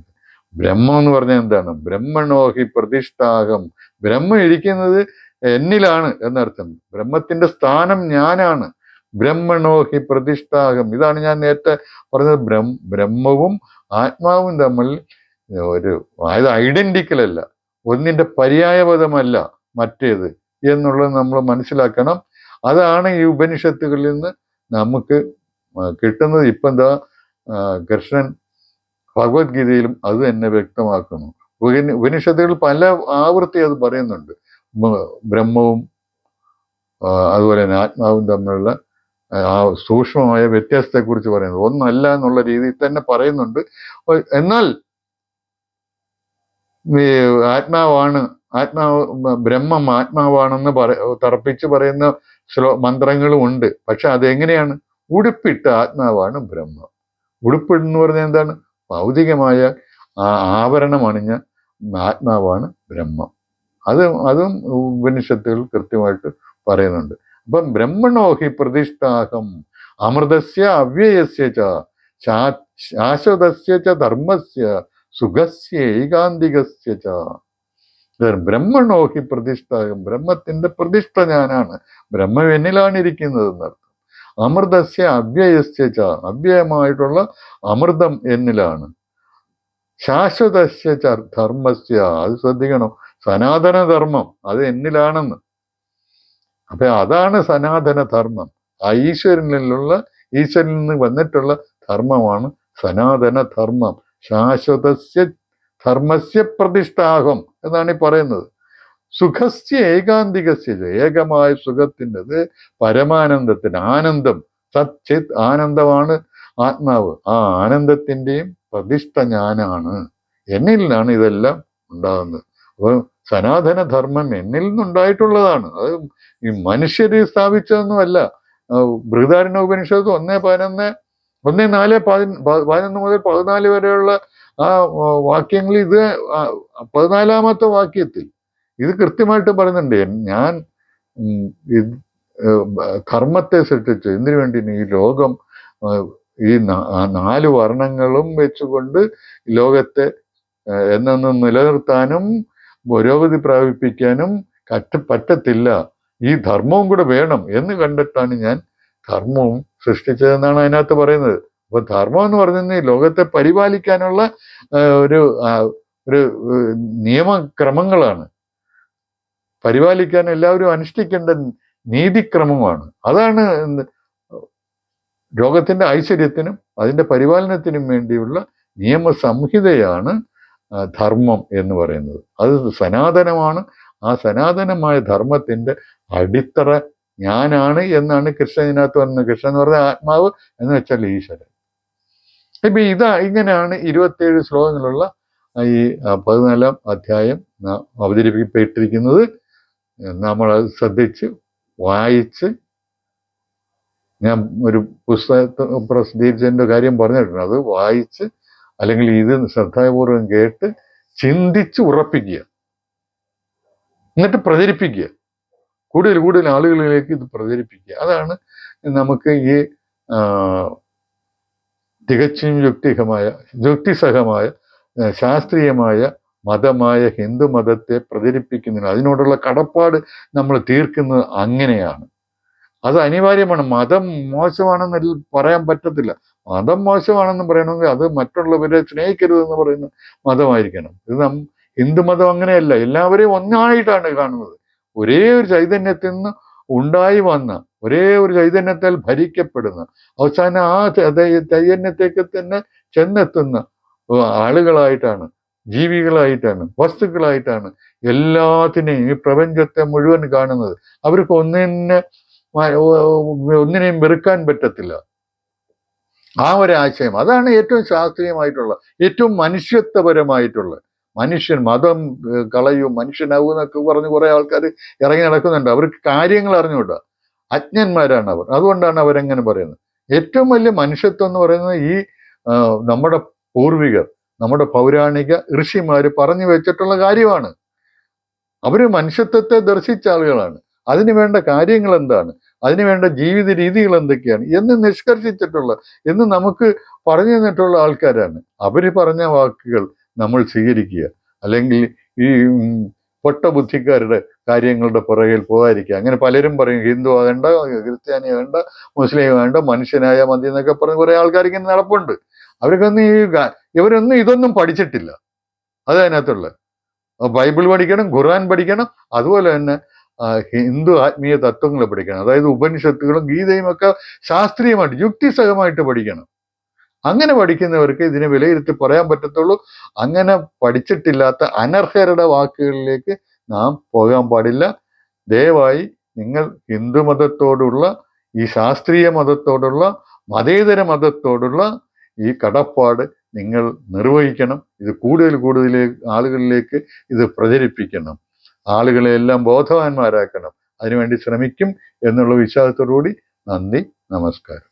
ബ്രഹ്മം എന്ന് പറഞ്ഞാൽ എന്താണ്? ബ്രഹ്മണോഹി പ്രതിഷ്ഠാകം. ബ്രഹ്മം ഇരിക്കുന്നത് എന്നിലാണ് എന്നർത്ഥം. ബ്രഹ്മത്തിന്റെ സ്ഥാനം ഞാനാണ്. ബ്രഹ്മണോഹി പ്രതിഷ്ഠാകം. ഇതാണ് ഞാൻ നേരത്തെ പറഞ്ഞത്. ബ്രഹ്മവും ആത്മാവും തമ്മിൽ അതായത് ഐഡന്റിക്കൽ അല്ല, ഒന്നിന്റെ പര്യായപദമല്ല മറ്റേത് എന്നുള്ളത് നമ്മൾ മനസ്സിലാക്കണം. അതാണ് ഈ ഉപനിഷത്തുകളിൽ നിന്ന് നമുക്ക് കിട്ടുന്നത്. ഇപ്പം എന്താ കൃഷ്ണൻ ഭഗവത്ഗീതയിലും അത് തന്നെ വ്യക്തമാക്കുന്നു. ഉപനിഷത്തുകൾ പല ആവൃത്തി അത് പറയുന്നുണ്ട്. ബ്രഹ്മവും അതുപോലെ തന്നെ ആത്മാവും തമ്മിലുള്ള ആ സൂക്ഷ്മമായ വ്യത്യാസത്തെക്കുറിച്ച് പറയുന്നത് ഒന്നല്ല എന്നുള്ള രീതിയിൽ തന്നെ പറയുന്നുണ്ട്. എന്നാൽ ബ്രഹ്മം ആത്മാവാണെന്ന് തറപ്പിച്ച് പറയുന്ന മന്ത്രങ്ങളും ഉണ്ട്. പക്ഷെ അതെങ്ങനെയാണ്? ഉടുപ്പിട്ട ആത്മാവാണ് ബ്രഹ്മം. ഉടുപ്പെന്ന് പറഞ്ഞാൽ എന്താണ്? ഭൗതികമായ ആവരണം അണിഞ്ഞ ആത്മാവാണ് ബ്രഹ്മം. അതും ഉപനിഷത്തുകൾ കൃത്യമായിട്ട് പറയുന്നുണ്ട്. അപ്പം ബ്രഹ്മണോഹി പ്രതിഷ്ഠാഹം അമൃതസ്യ അവ്യയസ്യ ശാശ്വതസ്യ ധർമ്മസ്യ സുഖസ്യ ഏകാന്തികസ്യ ബ്രഹ്മണോഹി പ്രതിഷ്ഠാഹം. ബ്രഹ്മത്തിന്റെ പ്രതിഷ്ഠ ഞാനാണ്. ബ്രഹ്മം എന്നിലാണ് ഇരിക്കുന്നത് എന്നർത്ഥം. അമൃതസ്യ അവ്യയസ്യ അവ്യയമായിട്ടുള്ള അമൃതം എന്നിലാണ്. ശാശ്വതസ്യ ധർമ്മസ്യ, അത് ശ്രദ്ധിക്കണം, സനാതന ധർമ്മം അത് എന്നിലാണെന്ന്. അപ്പൊ അതാണ് സനാതന ധർമ്മം. ആ ഈശ്വരനിൽ നിന്ന് വന്നിട്ടുള്ള ധർമ്മമാണ് സനാതന ധർമ്മം. ശാശ്വതസ്യ ധർമ്മസ്യ പ്രതിഷ്ഠാഹം എന്നാണ് ഈ പറയുന്നത്. സുഖസ്യ ഏകാന്തികസ്യ, ഏകമായ സുഖത്തിൻ്റെത് പരമാനന്ദത്തിന്, ആനന്ദം, സച്ചിത് ആനന്ദമാണ് ആത്മാവ്. ആ ആനന്ദത്തിൻ്റെയും പ്രതിഷ്ഠ ഞാനാണ്. എന്നിലാണ് ഇതെല്ലാം ഉണ്ടാകുന്നത്. അപ്പോൾ സനാതന ധർമ്മം എന്നിൽ നിന്നുണ്ടായിട്ടുള്ളതാണ്. അത് ഈ മനുഷ്യര് സ്ഥാപിച്ചതൊന്നുമല്ല. ബൃഹദാരണ്യോപനിഷത്ത് 1:4-11 മുതൽ 14 വരെയുള്ള ആ വാക്യങ്ങളിൽ ഇത് 14ാമത്തെ വാക്യത്തിൽ ഇത് കൃത്യമായിട്ട് പറയുന്നുണ്ട്. ഞാൻ കർമ്മത്തെ സൃഷ്ടിച്ചു. എന്തിനു വേണ്ടി? ഈ ലോകം ഈ 4 വർണ്ണങ്ങളും വെച്ചുകൊണ്ട് ലോകത്തെ എന്നെന്നും നിലനിർത്താനും പുരോഗതി പ്രാപിപ്പിക്കാനും പറ്റത്തില്ല. ഈ ധർമ്മവും കൂടെ വേണം എന്ന് കണ്ടിട്ടാണ് ഞാൻ ധർമ്മവും സൃഷ്ടിച്ചതെന്നാണ് അതിനകത്ത് പറയുന്നത്. അപ്പൊ ധർമ്മം എന്ന് പറയുന്നത് ഈ ലോകത്തെ പരിപാലിക്കാനുള്ള ഒരു ഒരു നിയമക്രമങ്ങളാണ്. പരിപാലിക്കാൻ എല്ലാവരും അനുഷ്ഠിക്കേണ്ട നീതിക്രമമാണ്. അതാണ് ലോകത്തിന്റെ ഐശ്വര്യത്തിനും അതിന്റെ പരിപാലനത്തിനും വേണ്ടിയുള്ള നിയമസംഹിതയാണ് ധർമ്മം എന്ന് പറയുന്നത്. അത് സനാതനമാണ്. ആ സനാതനമായ ധർമ്മത്തിന്റെ അടിത്തറ ഞാനാണ് എന്നാണ് കൃഷ്ണൻ ഇതിനകത്ത് പറഞ്ഞത്. കൃഷ്ണൻ എന്ന് പറഞ്ഞ ആത്മാവ് എന്ന് വെച്ചാൽ ഈശ്വരൻ. ഇപ്പൊ ഇങ്ങനെയാണ് 27 ശ്ലോകങ്ങളുള്ള ഈ 14-ാം അധ്യായം അവതരിപ്പിക്കപ്പെട്ടിരിക്കുന്നത്. നമ്മളത് ശ്രദ്ധിച്ച് വായിച്ച്, ഞാൻ ഒരു പുസ്തകത്തെ പ്രസിദ്ധീകരിച്ചതിൻ്റെ കാര്യം പറഞ്ഞിട്ടുണ്ട്, അത് വായിച്ച് അല്ലെങ്കിൽ ഇത് ശ്രദ്ധാപൂർവം കേട്ട് ചിന്തിച്ച് ഉറപ്പിക്കുക, എന്നിട്ട് പ്രചരിപ്പിക്കുക, കൂടുതൽ ആളുകളിലേക്ക് ഇത് പ്രചരിപ്പിക്കുക. അതാണ് നമുക്ക് ഈ തികച്ചും യുക്തിസഹമായ ശാസ്ത്രീയമായ മതമായ ഹിന്ദു മതത്തെ പ്രചരിപ്പിക്കുന്നതിന് അതിനോടുള്ള കടപ്പാട് നമ്മൾ തീർക്കുന്നത് അങ്ങനെയാണ്. അത് അനിവാര്യമാണ്. മതം മോശമാണെന്ന് പറയാൻ പറ്റത്തില്ല. മതം മോശമാണെന്ന് പറയണമെങ്കിൽ അത് മറ്റുള്ളവരെ സ്നേഹിക്കരുതെന്ന് പറയുന്ന മതമായിരിക്കണം. ഇത് ഹിന്ദു മതം അങ്ങനെയല്ല. എല്ലാവരെയും ഒന്നായിട്ടാണ് കാണുന്നത്. ഒരേ ഒരു ചൈതന്യത്തിൽ നിന്ന് ഉണ്ടായി വന്ന, ഒരേ ഒരു ചൈതന്യത്താൽ ഭരിക്കപ്പെടുന്ന, അവസാനം ആ ചൈതന്യത്തേക്ക് തന്നെ ചെന്നെത്തുന്ന ആളുകളായിട്ടാണ്, ജീവികളായിട്ടാണ്, വസ്തുക്കളായിട്ടാണ് എല്ലാത്തിനെയും ഈ പ്രപഞ്ചത്തെ മുഴുവൻ കാണുന്നത്. അവർക്ക് ഒന്നിനെയും വെറുക്കാൻ പറ്റത്തില്ല. ആ ഒരു ആശയം അതാണ് ഏറ്റവും ശാസ്ത്രീയമായിട്ടുള്ള, ഏറ്റവും മനുഷ്യത്വപരമായിട്ടുള്ള. മനുഷ്യൻ മതം കളയും, മനുഷ്യനാവും എന്നൊക്കെ പറഞ്ഞ് കുറെ ആൾക്കാർ ഇറങ്ങി നടക്കുന്നുണ്ട്. അവർക്ക് കാര്യങ്ങൾ അറിഞ്ഞുകൂടാ, അജ്ഞന്മാരാണ് അവർ. അതുകൊണ്ടാണ് അവരെങ്ങനെ പറയുന്നത്. ഏറ്റവും വലിയ മനുഷ്യത്വം എന്ന് പറയുന്നത് ഈ നമ്മുടെ പൂർവികർ, നമ്മുടെ പൗരാണിക ഋഷിമാര് പറഞ്ഞു വെച്ചിട്ടുള്ള കാര്യമാണ്. അവര് മനുഷ്യത്വത്തെ ദർശിച്ച ആളുകളാണ്. അതിനു വേണ്ട കാര്യങ്ങൾ എന്താണ്, അതിനു വേണ്ട ജീവിത രീതികൾ എന്തൊക്കെയാണ് എന്ന് നിഷ്കർഷിച്ചിട്ടുള്ള, എന്ന് നമുക്ക് പറഞ്ഞു തന്നിട്ടുള്ള ആൾക്കാരാണ്. അവര് പറഞ്ഞ വാക്കുകൾ നമ്മൾ സ്വീകരിക്കുക. അല്ലെങ്കിൽ ഈ പൊട്ടബുദ്ധിക്കാരുടെ കാര്യങ്ങളുടെ പുറകിൽ പോകാതിരിക്കുക. അങ്ങനെ പലരും പറയും ഹിന്ദു ആകണ്ട, ക്രിസ്ത്യാനി വേണ്ട, മുസ്ലിം വേണ്ട, മനുഷ്യനായ മതി എന്നൊക്കെ പറഞ്ഞ് കുറെ ആൾക്കാർ ഇങ്ങനെ നടപ്പുണ്ട്. അവർക്കൊന്നും ഇവരൊന്നും ഇതൊന്നും പഠിച്ചിട്ടില്ല. അത് അതിനകത്തുള്ള ബൈബിൾ പഠിക്കണം, ഖുർആൻ പഠിക്കണം, അതുപോലെ തന്നെ ഹിന്ദു ആത്മീയ തത്വങ്ങൾ പഠിക്കണം. അതായത് ഉപനിഷത്തുകളും ഗീതയും ഒക്കെ ശാസ്ത്രീയമായിട്ട് യുക്തിസഹമായിട്ട് പഠിക്കണം. അങ്ങനെ പഠിക്കുന്നവർക്ക് ഇതിനെ വിലയിരുത്തി പറയാൻ പറ്റത്തുള്ളൂ. അങ്ങനെ പഠിച്ചിട്ടില്ലാത്ത അനർഹരുടെ വാക്കുകളിലേക്ക് നാം പോകാൻ പാടില്ല. ദയവായി നിങ്ങൾ ഹിന്ദു മതത്തോടുള്ള, ഈ ശാസ്ത്രീയ മതത്തോടുള്ള, മതേതര മതത്തോടുള്ള ഈ കടപ്പാട് നിങ്ങൾ നിർവഹിക്കണം. ഇത് കൂടുതൽ ആളുകളിലേക്ക് ഇത് പ്രചരിപ്പിക്കണം. ആളുകളെ എല്ലാം ബോധവാന്മാരാക്കണം. അതിനുവേണ്ടി ശ്രമിക്കും എന്നുള്ള വിശ്വാസത്തോടുകൂടി നന്ദി, നമസ്കാരം.